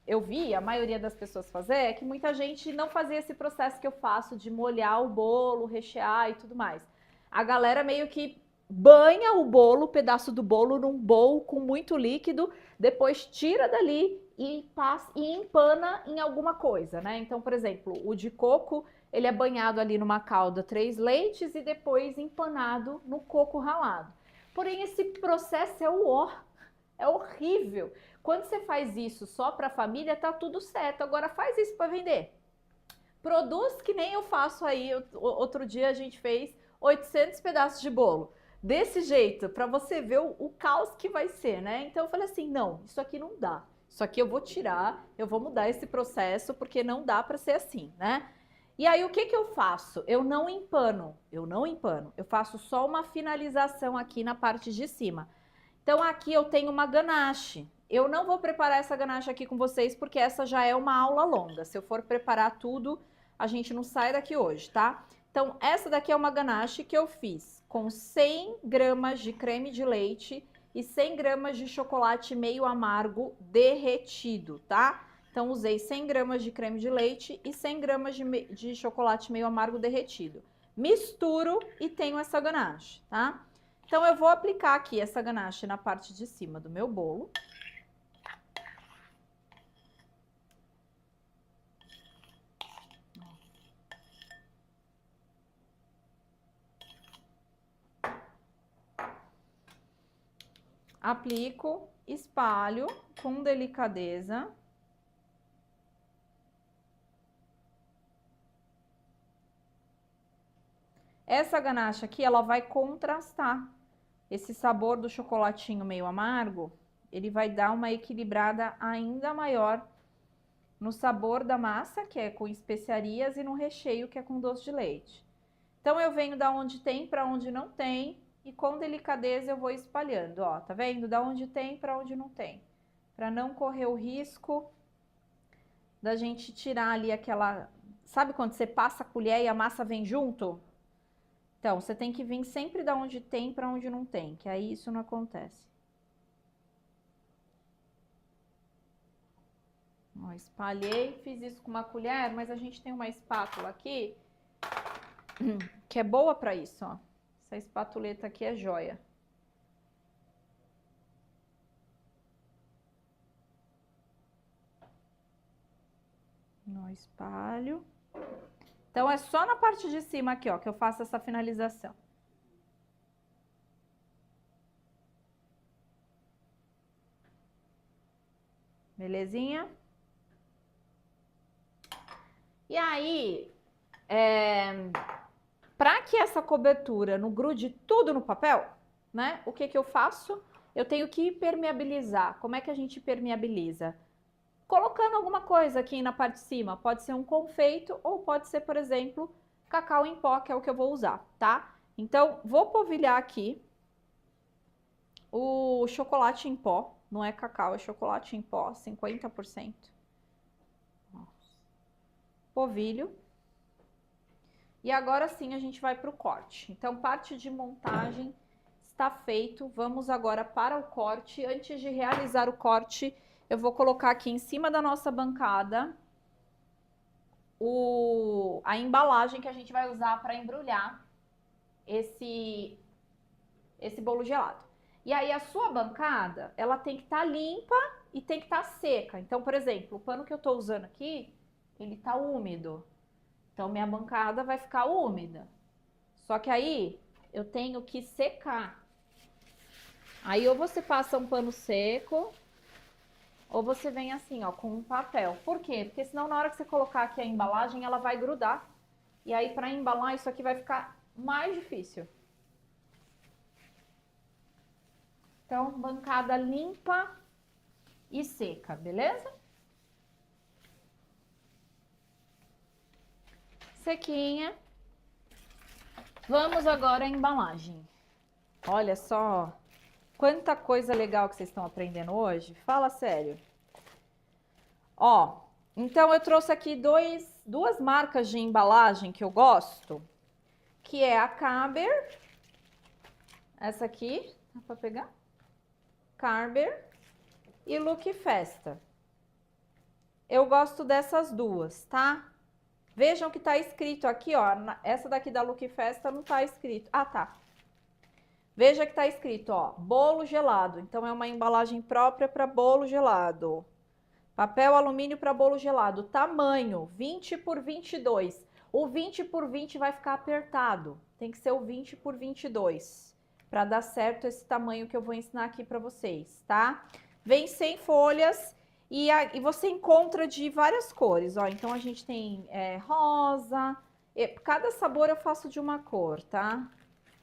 eu vi a maioria das pessoas fazer é que muita gente não fazia esse processo que eu faço de molhar o bolo, rechear e tudo mais. A galera meio que banha o bolo, o pedaço do bolo num bowl com muito líquido, depois tira dali e passa e empana em alguma coisa, né? Então, por exemplo, o de coco, ele é banhado ali numa calda 3 leites e depois empanado no coco ralado. Porém, esse processo é horrível. Quando você faz isso só para a família, tá tudo certo. Agora faz isso para vender. Produz que nem eu faço aí. Outro dia a gente fez 800 pedaços de bolo. Desse jeito, para você ver o caos que vai ser, né? Então eu falei assim, não, isso aqui não dá. Isso aqui eu vou tirar, eu vou mudar esse processo, porque não dá para ser assim, né? E aí o que eu faço? Eu não empano. Eu faço só uma finalização aqui na parte de cima. Então aqui eu tenho uma ganache. Eu não vou preparar essa ganache aqui com vocês, porque essa já é uma aula longa. Se eu for preparar tudo, a gente não sai daqui hoje, tá? Então essa daqui é uma ganache que eu fiz com 100 gramas de creme de leite e 100 gramas de chocolate meio amargo derretido, tá? Então usei 100 gramas de creme de leite e 100 gramas de chocolate meio amargo derretido. Misturo e tenho essa ganache, tá? Então, eu vou aplicar aqui essa ganache na parte de cima do meu bolo. Aplico, espalho com delicadeza. Essa ganache aqui, ela vai contrastar. Esse sabor do chocolatinho meio amargo, ele vai dar uma equilibrada ainda maior no sabor da massa, que é com especiarias, e no recheio, que é com doce de leite. Então, eu venho da onde tem para onde não tem, e com delicadeza eu vou espalhando, ó, tá vendo? Da onde tem para onde não tem. Para não correr o risco da gente tirar ali aquela... Sabe quando você passa a colher e a massa vem junto? Então, você tem que vir sempre da onde tem para onde não tem, que aí isso não acontece. Ó, espalhei, fiz isso com uma colher, mas a gente tem uma espátula aqui que é boa para isso, ó. Essa espatuleta aqui é joia. No espalho. Então, é só na parte de cima aqui, ó, que eu faço essa finalização. Belezinha? E aí, para que essa cobertura não grude tudo no papel, né? O que que eu faço? Eu tenho que permeabilizar. Como é que a gente permeabiliza? Colocando alguma coisa aqui na parte de cima. Pode ser um confeito ou pode ser, por exemplo, cacau em pó, que é o que eu vou usar, tá? Então, vou polvilhar aqui o chocolate em pó. Não é cacau, é chocolate em pó, 50%. Polvilho. E agora sim a gente vai para o corte. Então, parte de montagem está feito. Vamos agora para o corte. Antes de realizar o corte, eu vou colocar aqui em cima da nossa bancada a embalagem que a gente vai usar para embrulhar esse bolo gelado. E aí a sua bancada, ela tem que estar limpa e tem que estar seca. Então, por exemplo, o pano que eu estou usando aqui, ele está úmido. Então, minha bancada vai ficar úmida. Só que aí, eu tenho que secar. Aí, ou você passa um pano seco, ou você vem assim, ó, com um papel. Por quê? Porque senão, na hora que você colocar aqui a embalagem, ela vai grudar. E aí, para embalar, isso aqui vai ficar mais difícil. Então, bancada limpa e seca, beleza? Sequinha. Vamos agora à embalagem. Olha só quanta coisa legal que vocês estão aprendendo hoje. Fala sério. Ó, então eu trouxe aqui duas marcas de embalagem que eu gosto, que é a Carber, essa aqui, dá pra pegar? Carber e Look Festa. Eu gosto dessas duas, tá? Vejam que tá escrito aqui, ó, essa daqui da Look Festa não tá escrito. Ah, tá. Veja que tá escrito, ó, bolo gelado. Então, é uma embalagem própria para bolo gelado. Papel alumínio para bolo gelado. Tamanho, 20 por 22. O 20 por 20 vai ficar apertado. Tem que ser o 20 por 22. Para dar certo esse tamanho que eu vou ensinar aqui para vocês, tá? Vem 100 folhas. E você encontra de várias cores, ó. Então, a gente tem rosa. Cada sabor eu faço de uma cor, tá?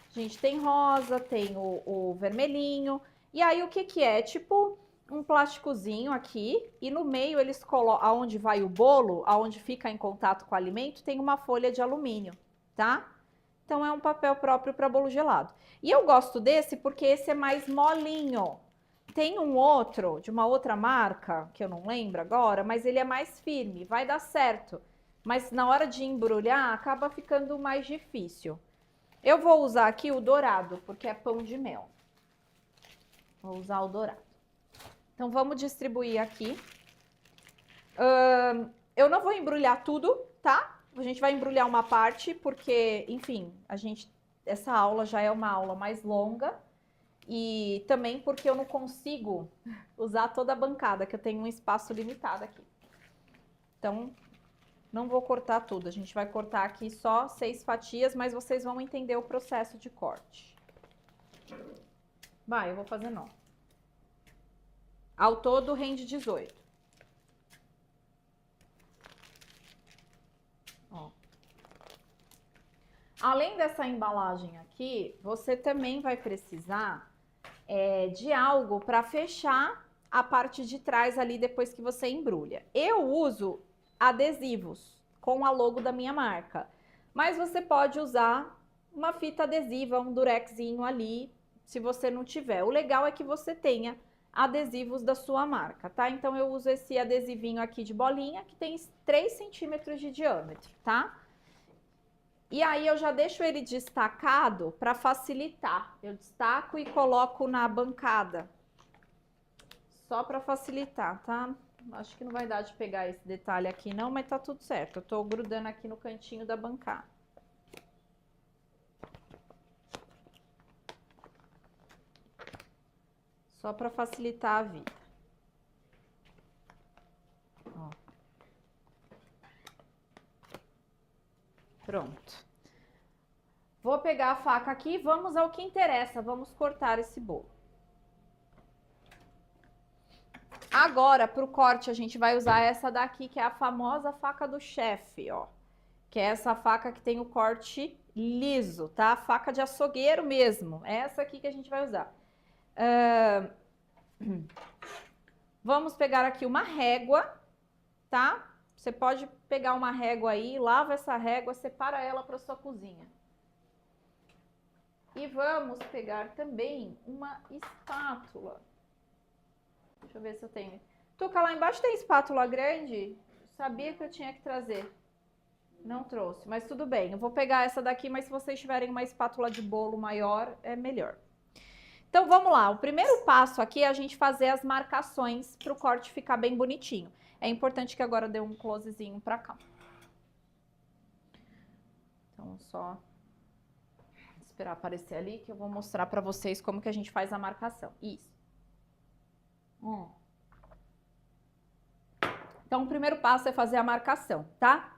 A gente tem rosa, tem o vermelhinho. E aí, o que que é? Tipo um plásticozinho aqui. E no meio, eles colocam, aonde vai o bolo, aonde fica em contato com o alimento, tem uma folha de alumínio, tá? Então, é um papel próprio para bolo gelado. E eu gosto desse porque esse é mais molinho. Tem um outro, de uma outra marca, que eu não lembro agora, mas ele é mais firme, vai dar certo. Mas na hora de embrulhar, acaba ficando mais difícil. Eu vou usar aqui o dourado, porque é pão de mel. Vou usar o dourado. Então, vamos distribuir aqui. Eu não vou embrulhar tudo, tá? A gente vai embrulhar uma parte, porque, enfim, essa aula já é uma aula mais longa. E também porque eu não consigo usar toda a bancada, que eu tenho um espaço limitado aqui. Então, não vou cortar tudo. A gente vai cortar aqui só 6 fatias, mas vocês vão entender o processo de corte. Vai, eu vou fazer não. Ao todo, rende 18. Ó. Além dessa embalagem aqui, você também vai precisar de algo para fechar a parte de trás ali depois que você embrulha. Eu uso adesivos com a logo da minha marca, mas você pode usar uma fita adesiva, um durexinho ali, se você não tiver. O legal é que você tenha adesivos da sua marca, tá? Então eu uso esse adesivinho aqui de bolinha, que tem 3 centímetros de diâmetro, tá? E aí eu já deixo ele destacado para facilitar. Eu destaco e coloco na bancada. Só para facilitar, tá? Acho que não vai dar de pegar esse detalhe aqui não, mas tá tudo certo. Eu tô grudando aqui no cantinho da bancada. Só para facilitar a vida. Ó. Pronto. Vou pegar a faca aqui, vamos ao que interessa, vamos cortar esse bolo. Agora, para o corte, a gente vai usar essa daqui, que é a famosa faca do chefe, ó. Que é essa faca que tem o corte liso, tá? Faca de açougueiro mesmo. É essa aqui que a gente vai usar. Vamos pegar aqui uma régua, tá? Você pode pegar uma régua aí, lava essa régua, separa ela para sua cozinha. E vamos pegar também uma espátula. Deixa eu ver se eu tenho. Tuca, lá embaixo tem espátula grande? Sabia que eu tinha que trazer. Não trouxe, mas tudo bem. Eu vou pegar essa daqui, mas se vocês tiverem uma espátula de bolo maior, é melhor. Então, vamos lá. O primeiro passo aqui é a gente fazer as marcações para o corte ficar bem bonitinho. É importante que agora dê um closezinho para cá. Então, só esperar aparecer ali que eu vou mostrar para vocês como que a gente faz a marcação. Isso. Então, o primeiro passo é fazer a marcação, tá?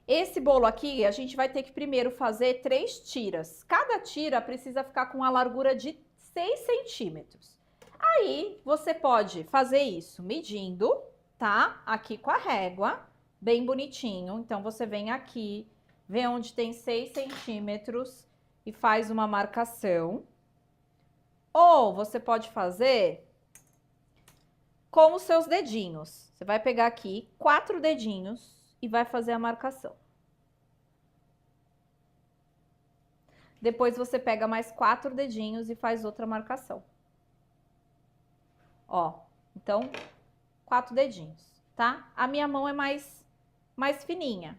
Esse bolo aqui, a gente vai ter que primeiro fazer 3 tiras. Cada tira precisa ficar com a largura de 6 centímetros. Aí, você pode fazer isso medindo, tá? Aqui com a régua, bem bonitinho. Então, você vem aqui, vê onde tem 6 centímetros e faz uma marcação. Ou você pode fazer com os seus dedinhos. Você vai pegar aqui 4 dedinhos e vai fazer a marcação. Depois você pega mais 4 dedinhos e faz outra marcação. Ó, então, 4 dedinhos, tá? A minha mão é mais fininha.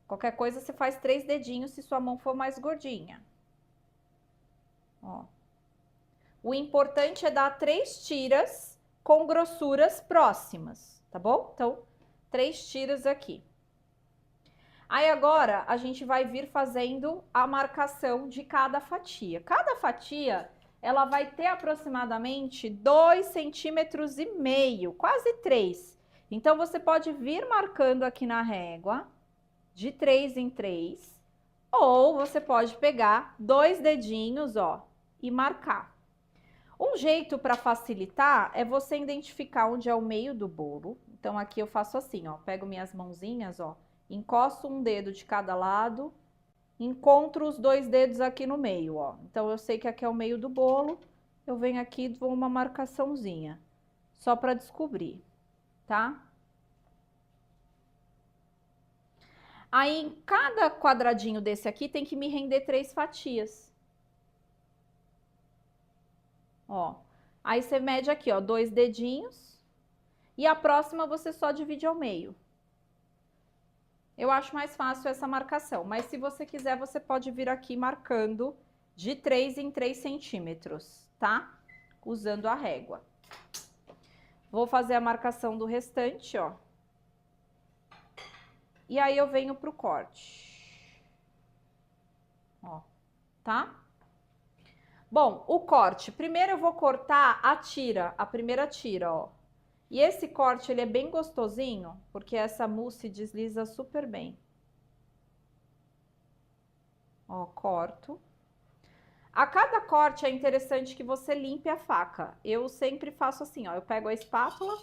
Qualquer coisa você faz 3 dedinhos se sua mão for mais gordinha. Ó. O importante é dar 3 tiras com grossuras próximas, tá bom? Então, 3 tiras aqui. Aí agora a gente vai vir fazendo a marcação de cada fatia. Cada fatia, ela vai ter aproximadamente 2,5 centímetros, quase 3. Então, você pode vir marcando aqui na régua, de 3 em 3, ou você pode pegar 2 dedinhos, ó, e marcar. Um jeito para facilitar é você identificar onde é o meio do bolo. Então, aqui eu faço assim, ó, pego minhas mãozinhas, ó, encosto um dedo de cada lado, encontro os 2 dedos aqui no meio, ó. Então, eu sei que aqui é o meio do bolo, eu venho aqui e dou uma marcaçãozinha, só para descobrir, tá? Aí, em cada quadradinho desse aqui, tem que me render 3 fatias. Ó, aí você mede aqui, ó, 2 dedinhos. E a próxima você só divide ao meio. Eu acho mais fácil essa marcação, mas se você quiser, você pode vir aqui marcando de 3 em 3 centímetros, tá? Usando a régua. Vou fazer a marcação do restante, ó. E aí eu venho pro corte. Ó, tá? Bom, o corte. Primeiro eu vou cortar a tira, a primeira tira, ó. E esse corte, ele é bem gostosinho, porque essa mousse desliza super bem. Ó, corto. A cada corte é interessante que você limpe a faca. Eu sempre faço assim, ó. Eu pego a espátula.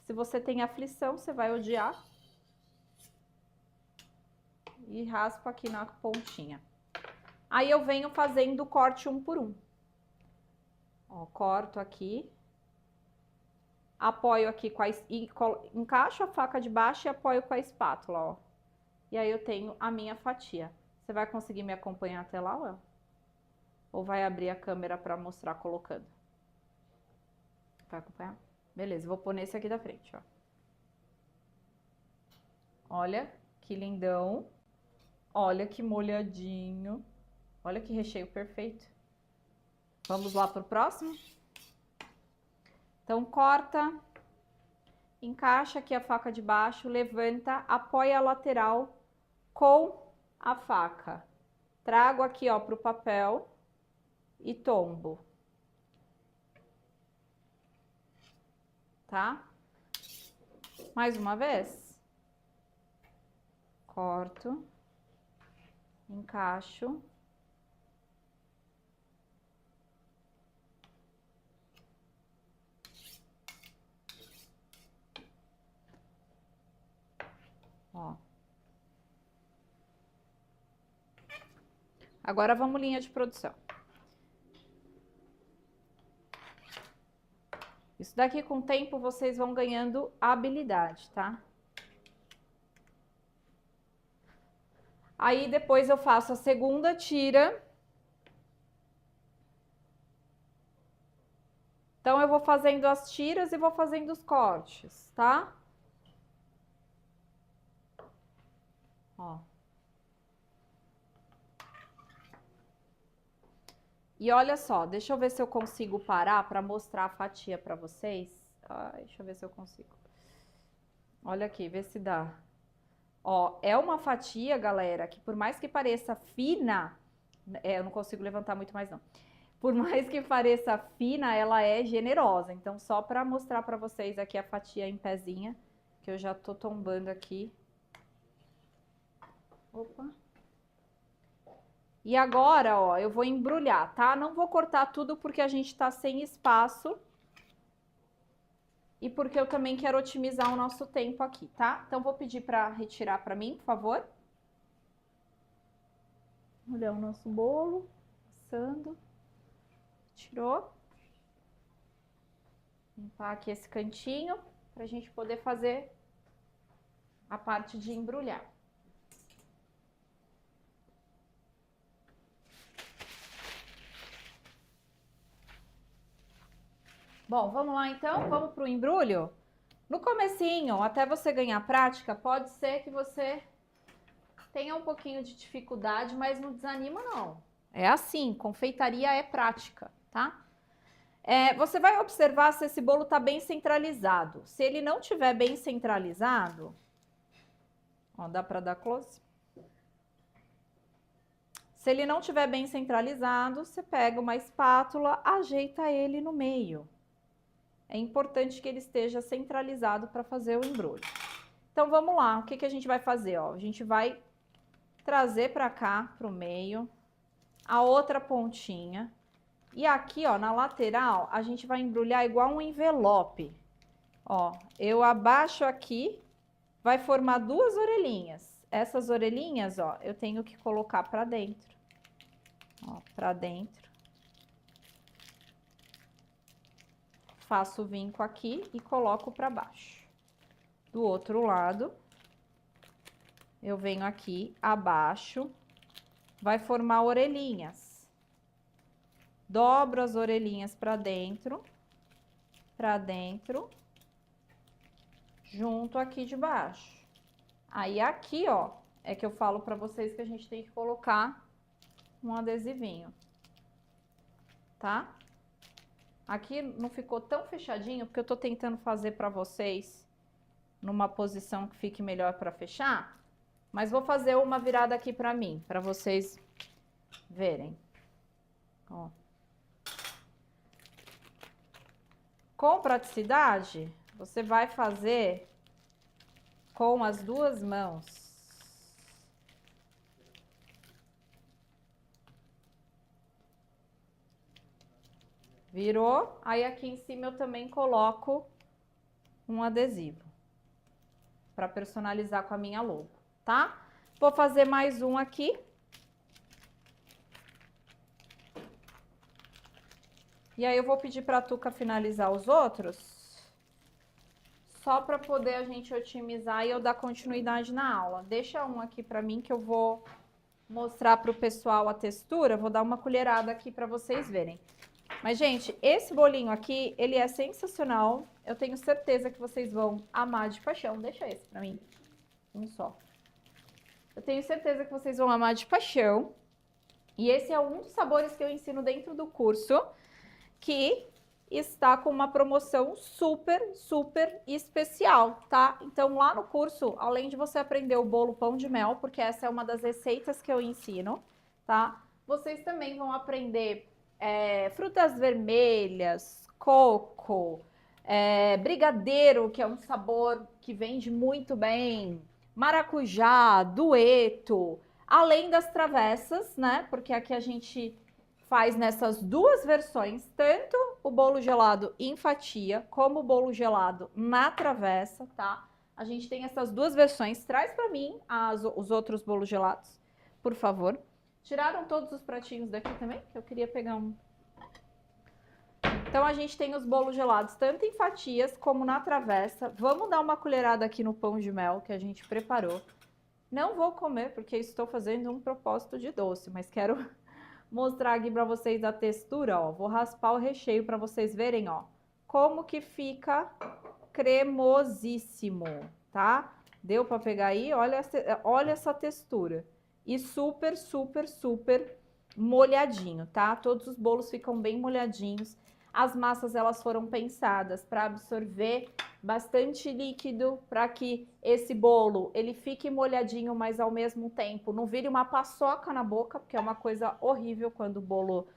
Se você tem aflição, você vai odiar. E raspo aqui na pontinha. Aí eu venho fazendo o corte um por um. Ó, corto aqui. apoio aqui encaixo a faca de baixo e apoio com a espátula, ó. E aí eu tenho a minha fatia. Você vai conseguir me acompanhar até lá, Well? Ou vai abrir a câmera para mostrar colocando? Vai acompanhar? Beleza, vou pôr nesse aqui da frente, ó. Olha que lindão. Olha que molhadinho. Olha que recheio perfeito. Vamos lá pro próximo? Então, corta, encaixa aqui a faca de baixo, levanta, apoia a lateral com a faca. Trago aqui, ó, pro papel e tombo. Tá? Mais uma vez. Corto, encaixo. Ó. Agora vamos linha de produção. Isso daqui com o tempo vocês vão ganhando habilidade, tá? Aí depois eu faço a segunda tira. Então eu vou fazendo as tiras e vou fazendo os cortes, tá? Ó. E olha só, deixa eu ver se eu consigo parar para mostrar a fatia para vocês. Ai, deixa eu ver se eu consigo. Olha aqui, vê se dá. Ó, é uma fatia, galera, que por mais que pareça fina, eu não consigo levantar muito mais não. Por mais que pareça fina, ela é generosa. Então, só para mostrar para vocês aqui a fatia em pezinha, que eu já tô tombando aqui. Opa. E agora, ó, eu vou embrulhar, tá? Não vou cortar tudo porque a gente tá sem espaço. E porque eu também quero otimizar o nosso tempo aqui, tá? Então, vou pedir para retirar para mim, por favor. Olha o nosso bolo, assando. Tirou. Limpar aqui esse cantinho, pra gente poder fazer a parte de embrulhar. Bom, vamos lá então, vamos pro embrulho? No comecinho, até você ganhar prática, pode ser que você tenha um pouquinho de dificuldade, mas não desanima não. É assim, confeitaria é prática, tá? Você vai observar se esse bolo tá bem centralizado. Se ele não tiver bem centralizado, ó, dá para dar close? Se ele não tiver bem centralizado, você pega uma espátula, ajeita ele no meio. É importante que ele esteja centralizado para fazer o embrulho. Então, vamos lá. O que que a gente vai fazer? Ó, a gente vai trazer para cá, para o meio, a outra pontinha. E aqui, ó, na lateral, a gente vai embrulhar igual um envelope. Ó, eu abaixo aqui, vai formar duas orelhinhas. Essas orelhinhas, ó, eu tenho que colocar para dentro. Ó, para dentro. Faço o vinco aqui e coloco para baixo. Do outro lado, eu venho aqui abaixo, vai formar orelhinhas. Dobro as orelhinhas para dentro, junto aqui de baixo. Aí aqui, ó, é que eu falo para vocês que a gente tem que colocar um adesivinho, tá? Aqui não ficou tão fechadinho, porque eu tô tentando fazer para vocês numa posição que fique melhor para fechar. Mas vou fazer uma virada aqui para mim, para vocês verem. Ó. Com praticidade, você vai fazer com as duas mãos. Virou, aí aqui em cima eu também coloco um adesivo para personalizar com a minha logo, tá? Vou fazer mais um aqui. E aí eu vou pedir para a Tuca finalizar os outros só para poder a gente otimizar e eu dar continuidade na aula. Deixa um aqui para mim que eu vou mostrar para o pessoal a textura. Vou dar uma colherada aqui para vocês verem. Mas, gente, esse bolinho aqui, ele é sensacional. Eu tenho certeza que vocês vão amar de paixão. Deixa esse para mim. Um só. Eu tenho certeza que vocês vão amar de paixão. E esse é um dos sabores que eu ensino dentro do curso, que está com uma promoção super, super especial, tá? Então, lá no curso, além de você aprender o bolo pão de mel, porque essa é uma das receitas que eu ensino, tá? Vocês também vão aprender frutas vermelhas, coco, brigadeiro, que é um sabor que vende muito bem, maracujá, dueto, além das travessas, né? Porque aqui a gente faz nessas duas versões, tanto o bolo gelado em fatia, como o bolo gelado na travessa, tá? A gente tem essas duas versões. Traz para mim os outros bolos gelados, por favor. Tiraram todos os pratinhos daqui também? Eu queria pegar um. Então, a gente tem os bolos gelados tanto em fatias como na travessa. Vamos dar uma colherada aqui no pão de mel que a gente preparou. Não vou comer porque estou fazendo um propósito de doce, mas quero mostrar aqui para vocês a textura, ó. Vou raspar o recheio para vocês verem, ó, como que fica cremosíssimo, tá? Deu para pegar aí? Olha essa textura. E super, super, super molhadinho, tá? Todos os bolos ficam bem molhadinhos. As massas, elas foram pensadas para absorver bastante líquido, para que esse bolo, ele fique molhadinho, mas ao mesmo tempo não vire uma paçoca na boca, porque é uma coisa horrível quando o bolo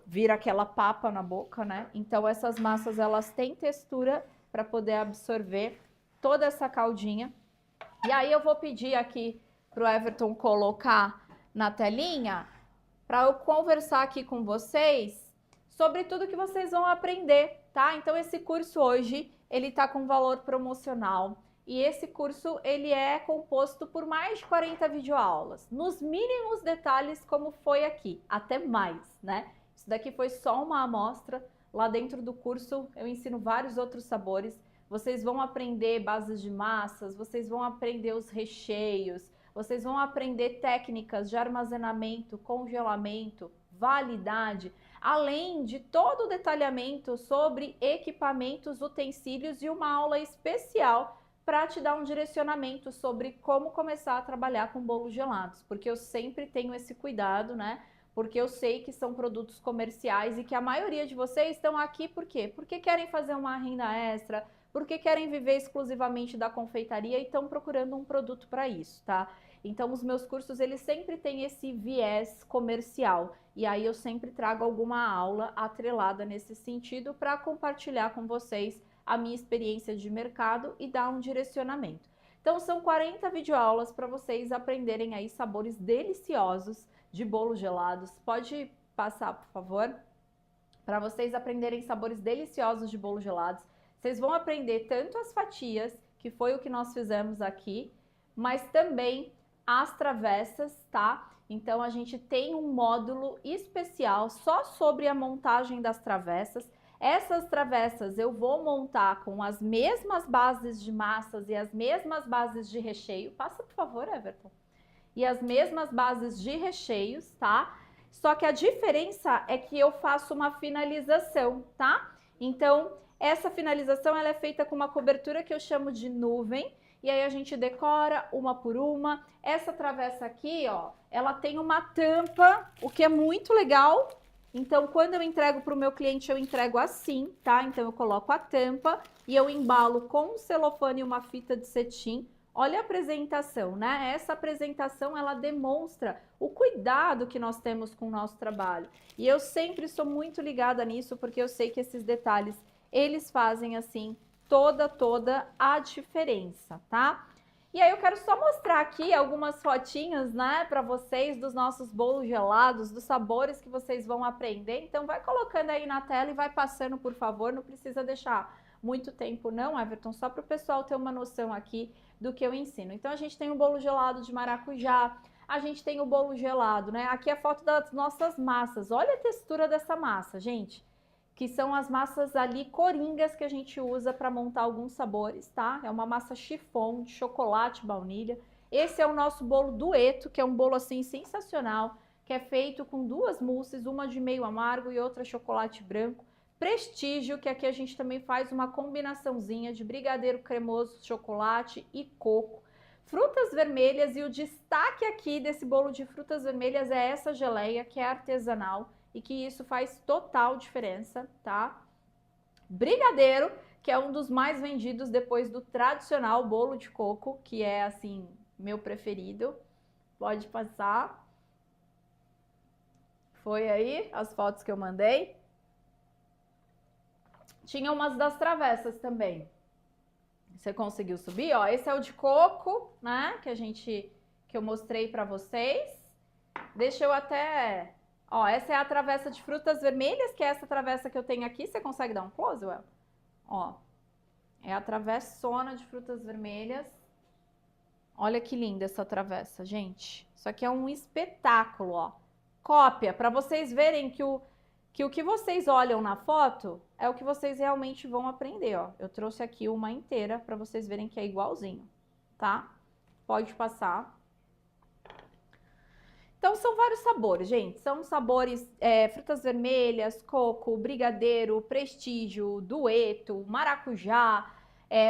vira aquela papa na boca, né? Então, essas massas, elas têm textura para poder absorver toda essa caldinha. E aí, eu vou pedir aqui pro Everton colocar na telinha, para eu conversar aqui com vocês sobre tudo que vocês vão aprender, tá? Então, esse curso hoje, ele tá com valor promocional. E esse curso, ele é composto por mais de 40 videoaulas, nos mínimos detalhes, como foi aqui, até mais, né? Isso daqui foi só uma amostra. Lá dentro do curso, eu ensino vários outros sabores. Vocês vão aprender bases de massas, vocês vão aprender os recheios, vocês vão aprender técnicas de armazenamento, congelamento, validade, além de todo o detalhamento sobre equipamentos, utensílios e uma aula especial para te dar um direcionamento sobre como começar a trabalhar com bolos gelados, porque eu sempre tenho esse cuidado, né? Porque eu sei que são produtos comerciais e que a maioria de vocês estão aqui por quê? Porque querem fazer uma renda extra, porque querem viver exclusivamente da confeitaria e estão procurando um produto para isso, tá? Então, os meus cursos, eles sempre têm esse viés comercial. E aí, eu sempre trago alguma aula atrelada nesse sentido para compartilhar com vocês a minha experiência de mercado e dar um direcionamento. Então, são 40 videoaulas para vocês aprenderem aí sabores deliciosos de bolos gelados. Pode passar, por favor? Para vocês aprenderem sabores deliciosos de bolos gelados. Vocês vão aprender tanto as fatias, que foi o que nós fizemos aqui, mas também as travessas, tá? Então, a gente tem um módulo especial só sobre a montagem das travessas. Essas travessas eu vou montar com as mesmas bases de massas e as mesmas bases de recheio. Passa, por favor, Everton. E as mesmas bases de recheios, tá? Só que a diferença é que eu faço uma finalização, tá? Então, essa finalização, ela é feita com uma cobertura que eu chamo de nuvem. E aí a gente decora uma por uma. Essa travessa aqui, ó, ela tem uma tampa, o que é muito legal. Então, quando eu entrego para o meu cliente, eu entrego assim, tá? Então, eu coloco a tampa e eu embalo com um celofane e uma fita de cetim. Olha a apresentação, né? Essa apresentação, ela demonstra o cuidado que nós temos com o nosso trabalho. E eu sempre sou muito ligada nisso, porque eu sei que esses detalhes, eles fazem, assim, toda a diferença, tá? E aí eu quero só mostrar aqui algumas fotinhas, né, para vocês dos nossos bolos gelados, dos sabores que vocês vão aprender. Então vai colocando aí na tela e vai passando, por favor, não precisa deixar muito tempo não, Everton, só para o pessoal ter uma noção aqui do que eu ensino. Então a gente tem o bolo gelado de maracujá, a gente tem o bolo gelado, né? Aqui é a foto das nossas massas. Olha a textura dessa massa, gente. que são as massas ali coringas que a gente usa para montar alguns sabores, tá? É uma massa chiffon de chocolate, baunilha. Esse é o nosso bolo dueto, que é um bolo assim sensacional, que é feito com duas mousses, uma de meio amargo e outra chocolate branco. Prestígio, que aqui a gente também faz uma combinaçãozinha de brigadeiro cremoso, chocolate e coco. Frutas vermelhas, e o destaque aqui desse bolo de frutas vermelhas é essa geleia, que é artesanal, e que isso faz total diferença, tá? Brigadeiro, que é um dos mais vendidos depois do tradicional bolo de coco, que é, assim, meu preferido. Pode passar. Foi aí as fotos que eu mandei. Tinha umas das travessas também. Você conseguiu subir? Ó, esse é o de coco, né? Que eu mostrei pra vocês. Deixa eu até... Ó, essa é a travessa de frutas vermelhas, que é essa travessa que eu tenho aqui. Você consegue dar um close, Well? Ó, é a travessona de frutas vermelhas. Olha que linda essa travessa, gente. Isso aqui é um espetáculo, ó. Cópia, para vocês verem que o que vocês olham na foto é o que vocês realmente vão aprender, ó. Eu trouxe aqui uma inteira para vocês verem que é igualzinho, tá? Pode passar. Então, são vários sabores, gente. São sabores frutas vermelhas, coco, brigadeiro, prestígio, dueto, maracujá,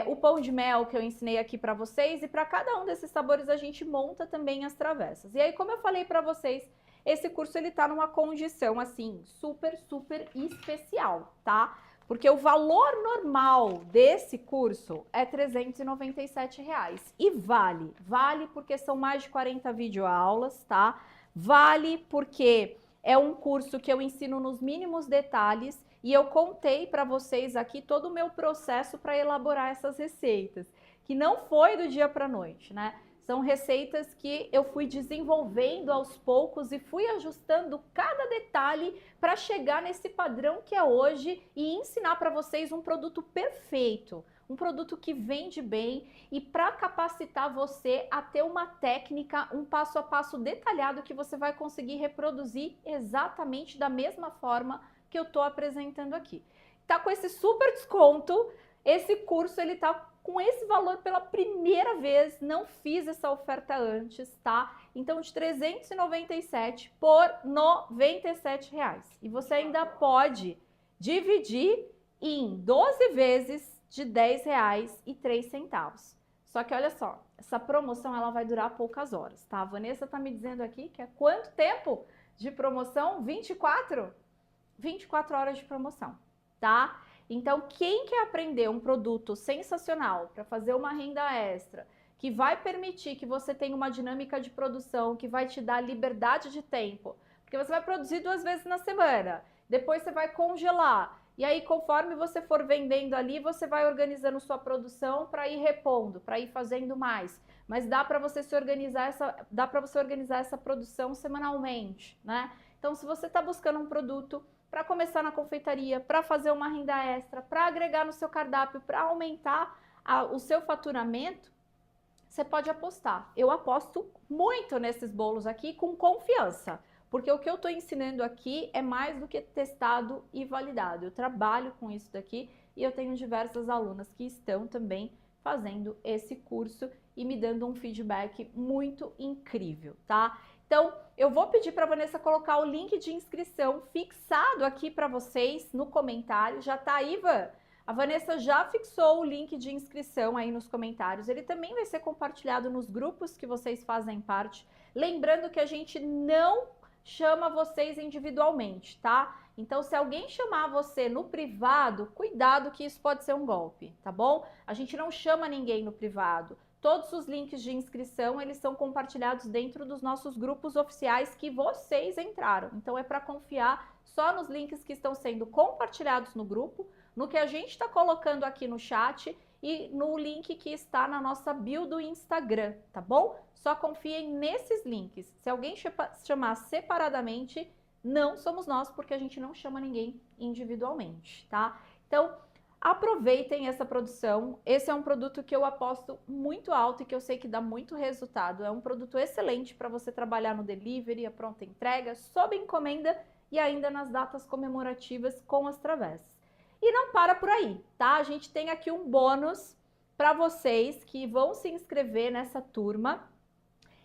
o pão de mel que eu ensinei aqui para vocês. E para cada um desses sabores a gente monta também as travessas. E aí, como eu falei para vocês, esse curso ele tá numa condição, assim, super, super especial, tá? Porque o valor normal desse curso é R$ 397. E vale porque são mais de 40 videoaulas, tá? Vale porque é um curso que eu ensino nos mínimos detalhes e eu contei para vocês aqui todo o meu processo para elaborar essas receitas, que não foi do dia para a noite, né? São receitas que eu fui desenvolvendo aos poucos e fui ajustando cada detalhe para chegar nesse padrão que é hoje e ensinar para vocês um produto perfeito, um produto que vende bem e para capacitar você a ter uma técnica, um passo a passo detalhado que você vai conseguir reproduzir exatamente da mesma forma que eu estou apresentando aqui. Tá com esse super desconto, esse curso ele tá com esse valor pela primeira vez, não fiz essa oferta antes, tá? Então, de 397 por R$ 97. E você ainda pode dividir em 12 vezes de R$ 10,03. Só que olha só, essa promoção ela vai durar poucas horas, tá? A Vanessa tá me dizendo aqui que é quanto tempo de promoção? 24? 24 horas de promoção, tá? Então, quem quer aprender um produto sensacional para fazer uma renda extra, que vai permitir que você tenha uma dinâmica de produção, que vai te dar liberdade de tempo, porque você vai produzir 2 vezes na semana, depois você vai congelar, e aí conforme você for vendendo ali, você vai organizando sua produção para ir repondo, para ir fazendo mais. Mas dá para você organizar essa produção semanalmente, né? Então, se você está buscando um produto para começar na confeitaria, para fazer uma renda extra, para agregar no seu cardápio, para aumentar o seu faturamento, você pode apostar. Eu aposto muito nesses bolos aqui com confiança, porque o que eu estou ensinando aqui é mais do que testado e validado. Eu trabalho com isso daqui e eu tenho diversas alunas que estão também fazendo esse curso e me dando um feedback muito incrível, tá? Então, eu vou pedir para a Vanessa colocar o link de inscrição fixado aqui para vocês no comentário. Já tá aí, Van? A Vanessa já fixou o link de inscrição aí nos comentários. Ele também vai ser compartilhado nos grupos que vocês fazem parte. Lembrando que a gente não chama vocês individualmente, tá? Então, se alguém chamar você no privado, cuidado que isso pode ser um golpe, tá bom? A gente não chama ninguém no privado. Todos os links de inscrição, eles são compartilhados dentro dos nossos grupos oficiais que vocês entraram. Então, é para confiar só nos links que estão sendo compartilhados no grupo, no que a gente está colocando aqui no chat e no link que está na nossa bio do Instagram, tá bom? Só confiem nesses links. Se alguém chamar separadamente, não somos nós, porque a gente não chama ninguém individualmente, tá? Então, aproveitem essa produção. Esse é um produto que eu aposto muito alto e que eu sei que dá muito resultado. É um produto excelente para você trabalhar no delivery, a pronta entrega, sob encomenda e ainda nas datas comemorativas com as travessas. E não para por aí, tá? A gente tem aqui um bônus para vocês que vão se inscrever nessa turma.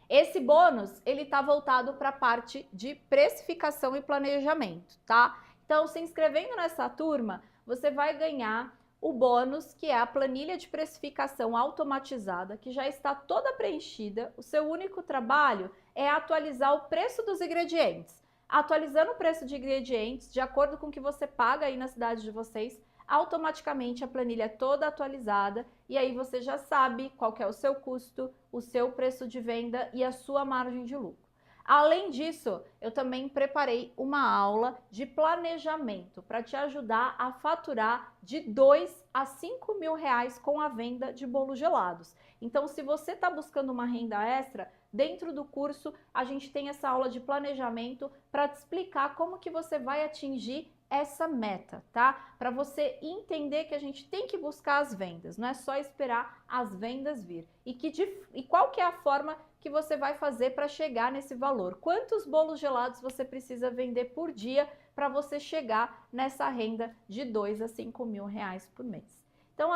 Esse bônus, ele está voltado para a parte de precificação e planejamento, tá? Então, se inscrevendo nessa turma, você vai ganhar o bônus, que é a planilha de precificação automatizada, que já está toda preenchida. O seu único trabalho é atualizar o preço dos ingredientes. Atualizando o preço de ingredientes, de acordo com o que você paga aí na cidade de vocês, automaticamente a planilha é toda atualizada e aí você já sabe qual que é o seu custo, o seu preço de venda e a sua margem de lucro. Além disso, eu também preparei uma aula de planejamento para te ajudar a faturar de 2 a 5 mil reais com a venda de bolos gelados. Então, se você está buscando uma renda extra, dentro do curso a gente tem essa aula de planejamento para te explicar como que você vai atingir essa meta, tá? Para você entender que a gente tem que buscar as vendas, não é só esperar as vendas vir. E qual que é a forma que você vai fazer para chegar nesse valor? Quantos bolos gelados você precisa vender por dia para você chegar nessa renda de 2 a 5 mil reais por mês? Então,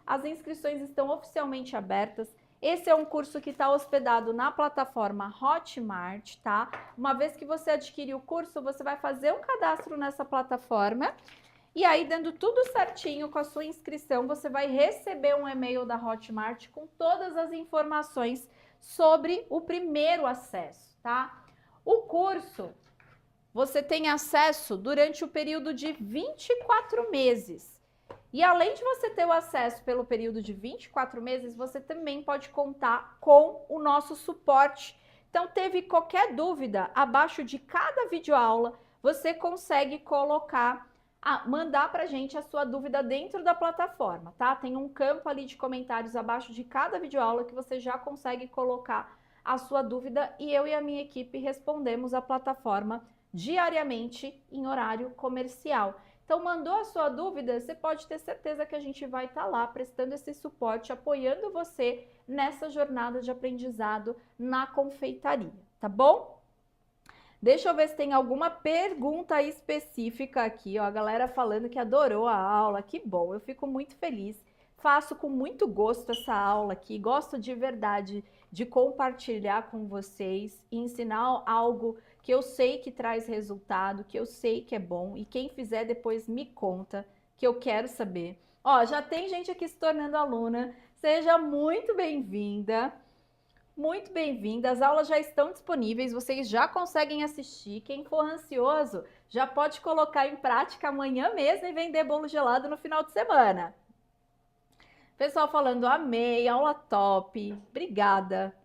as inscrições estão oficialmente abertas. Esse é um curso que está hospedado na plataforma Hotmart, tá? Uma vez que você adquirir o curso, você vai fazer um cadastro nessa plataforma e aí, dando tudo certinho com a sua inscrição, você vai receber um e-mail da Hotmart com todas as informações sobre o primeiro acesso, tá? O curso, você tem acesso durante o período de 24 meses. E além de você ter o acesso pelo período de 24 meses, você também pode contar com o nosso suporte. Então, teve qualquer dúvida, abaixo de cada videoaula, você consegue mandar pra gente a sua dúvida dentro da plataforma, tá? Tem um campo ali de comentários abaixo de cada videoaula que você já consegue colocar a sua dúvida e eu e a minha equipe respondemos a plataforma diariamente em horário comercial. Então, mandou a sua dúvida, você pode ter certeza que a gente vai estar lá prestando esse suporte, apoiando você nessa jornada de aprendizado na confeitaria, tá bom? Deixa eu ver se tem alguma pergunta específica aqui, ó, a galera falando que adorou a aula, que bom, eu fico muito feliz. Faço com muito gosto essa aula aqui, gosto de verdade de compartilhar com vocês e ensinar algo que eu sei que traz resultado, que eu sei que é bom e quem fizer depois me conta, que eu quero saber. Ó, já tem gente aqui se tornando aluna, seja muito bem-vinda. Muito bem-vinda, as aulas já estão disponíveis, vocês já conseguem assistir. Quem for ansioso já pode colocar em prática amanhã mesmo e vender bolo gelado no final de semana. Pessoal falando, amei, aula top, obrigada.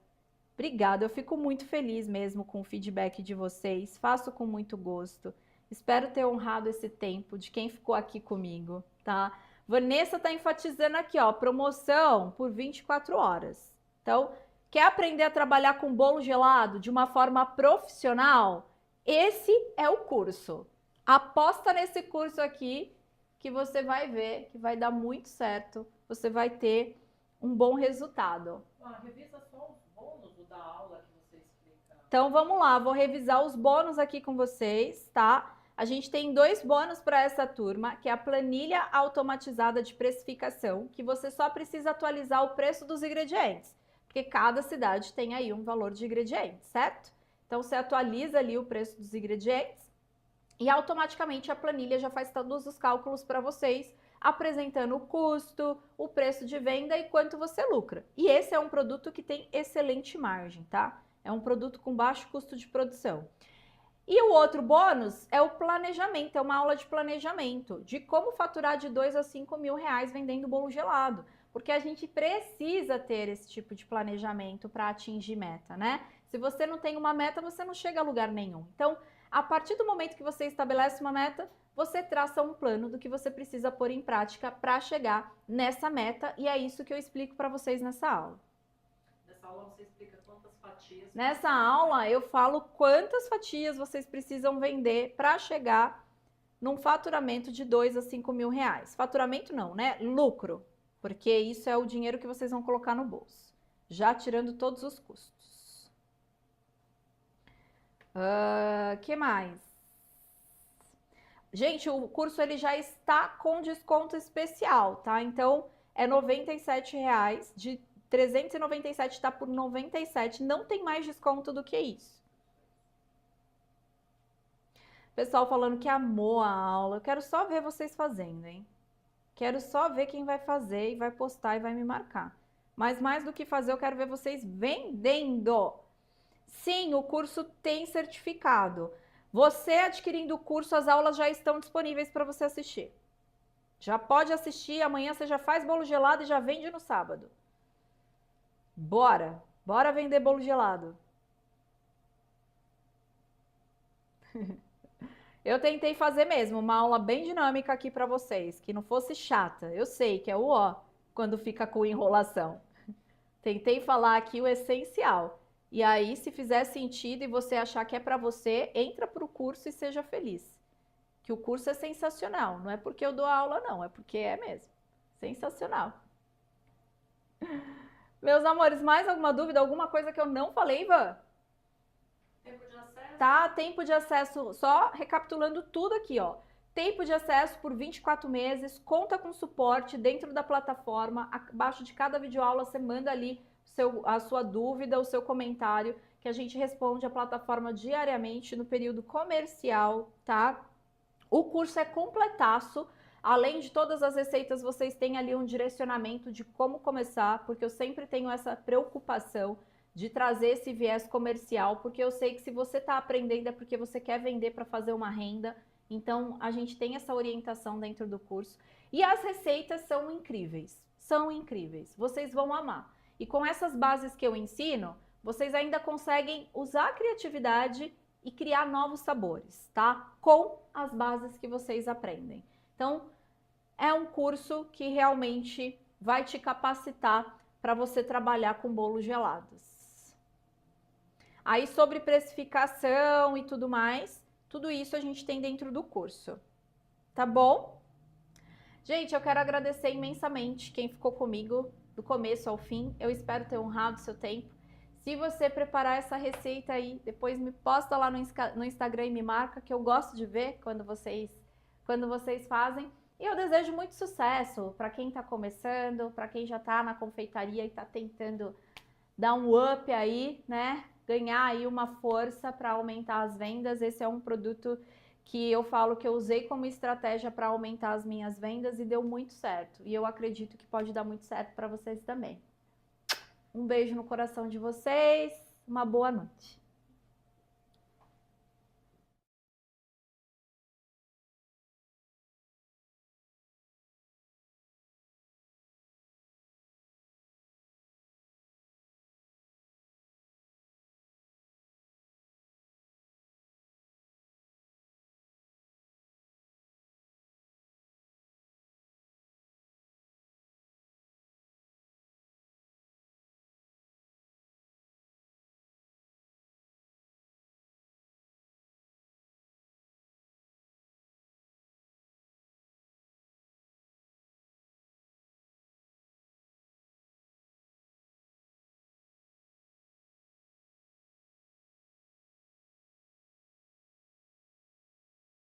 Obrigada, eu fico muito feliz mesmo com o feedback de vocês, faço com muito gosto. Espero ter honrado esse tempo de quem ficou aqui comigo, tá? Vanessa tá enfatizando aqui, ó, promoção por 24 horas. Então, quer aprender a trabalhar com bolo gelado de uma forma profissional? Esse é o curso. Aposta nesse curso aqui que você vai ver que vai dar muito certo. Você vai ter um bom resultado. Revisa só os bônus da aula que você explica. Então, vamos lá. Vou revisar os bônus aqui com vocês, tá? A gente tem 2 bônus para essa turma, que é a planilha automatizada de precificação, que você só precisa atualizar o preço dos ingredientes. Porque cada cidade tem aí um valor de ingredientes, certo? Então, você atualiza ali o preço dos ingredientes e automaticamente a planilha já faz todos os cálculos para vocês, apresentando o custo, o preço de venda e quanto você lucra. E esse é um produto que tem excelente margem, tá? É um produto com baixo custo de produção. E o outro bônus é o planejamento, é uma aula de planejamento, de como faturar de 2 a 5 mil reais vendendo bolo gelado. Porque a gente precisa ter esse tipo de planejamento para atingir meta, né? Se você não tem uma meta, você não chega a lugar nenhum. Então, a partir do momento que você estabelece uma meta, você traça um plano do que você precisa pôr em prática para chegar nessa meta e é isso que eu explico para vocês nessa aula. Nessa aula você explica quantas fatias... Nessa aula eu falo quantas fatias vocês precisam vender para chegar num faturamento de 2 a 5 mil reais. Faturamento não, né? Lucro. Porque isso é o dinheiro que vocês vão colocar no bolso, já tirando todos os custos. Que mais? Gente, o curso ele já está com desconto especial, tá? Então, é R$ 97,00, de 397 está por 97, não tem mais desconto do que isso. Pessoal falando que amou a aula, eu quero só ver vocês fazendo, hein? Quero só ver quem vai fazer e vai postar e vai me marcar. Mas mais do que fazer, eu quero ver vocês vendendo. Sim, o curso tem certificado. Você adquirindo o curso, as aulas já estão disponíveis para você assistir. Já pode assistir, amanhã você já faz bolo gelado e já vende no sábado. Bora! Bora vender bolo gelado. Eu tentei fazer mesmo uma aula bem dinâmica aqui para vocês, que não fosse chata. Eu sei que é o ó quando fica com enrolação. Tentei falar aqui o essencial. E aí, se fizer sentido e você achar que é para você, entra para o curso e seja feliz. Que o curso é sensacional. Não é porque eu dou aula, não. É porque é mesmo. Sensacional. Meus amores, mais alguma dúvida? Alguma coisa que eu não falei, Ivan? Tempo de acesso? Tá, tempo de acesso, só recapitulando tudo aqui, ó. Tempo de acesso por 24 meses, conta com suporte dentro da plataforma. Abaixo de cada videoaula você manda ali a sua dúvida, o seu comentário, que a gente responde a plataforma diariamente no período comercial, tá? O curso é completaço. Além de todas as receitas, vocês têm ali um direcionamento de como começar, porque eu sempre tenho essa preocupação de trazer esse viés comercial, porque eu sei que se você está aprendendo é porque você quer vender para fazer uma renda. Então, a gente tem essa orientação dentro do curso. E as receitas são incríveis. São incríveis. Vocês vão amar. E com essas bases que eu ensino, vocês ainda conseguem usar a criatividade e criar novos sabores, tá? Com as bases que vocês aprendem. Então, é um curso que realmente vai te capacitar para você trabalhar com bolos gelados. Aí, sobre precificação e tudo mais, tudo isso a gente tem dentro do curso, tá bom? Gente, eu quero agradecer imensamente quem ficou comigo do começo ao fim. Eu espero ter honrado o seu tempo. Se você preparar essa receita aí, depois me posta lá no Instagram e me marca, que eu gosto de ver quando vocês fazem. E eu desejo muito sucesso para quem está começando, para quem já está na confeitaria e está tentando dar um up aí, né? Ganhar aí uma força para aumentar as vendas. Esse é um produto que eu falo que eu usei como estratégia para aumentar as minhas vendas e deu muito certo. E eu acredito que pode dar muito certo para vocês também. Um beijo no coração de vocês, uma boa noite.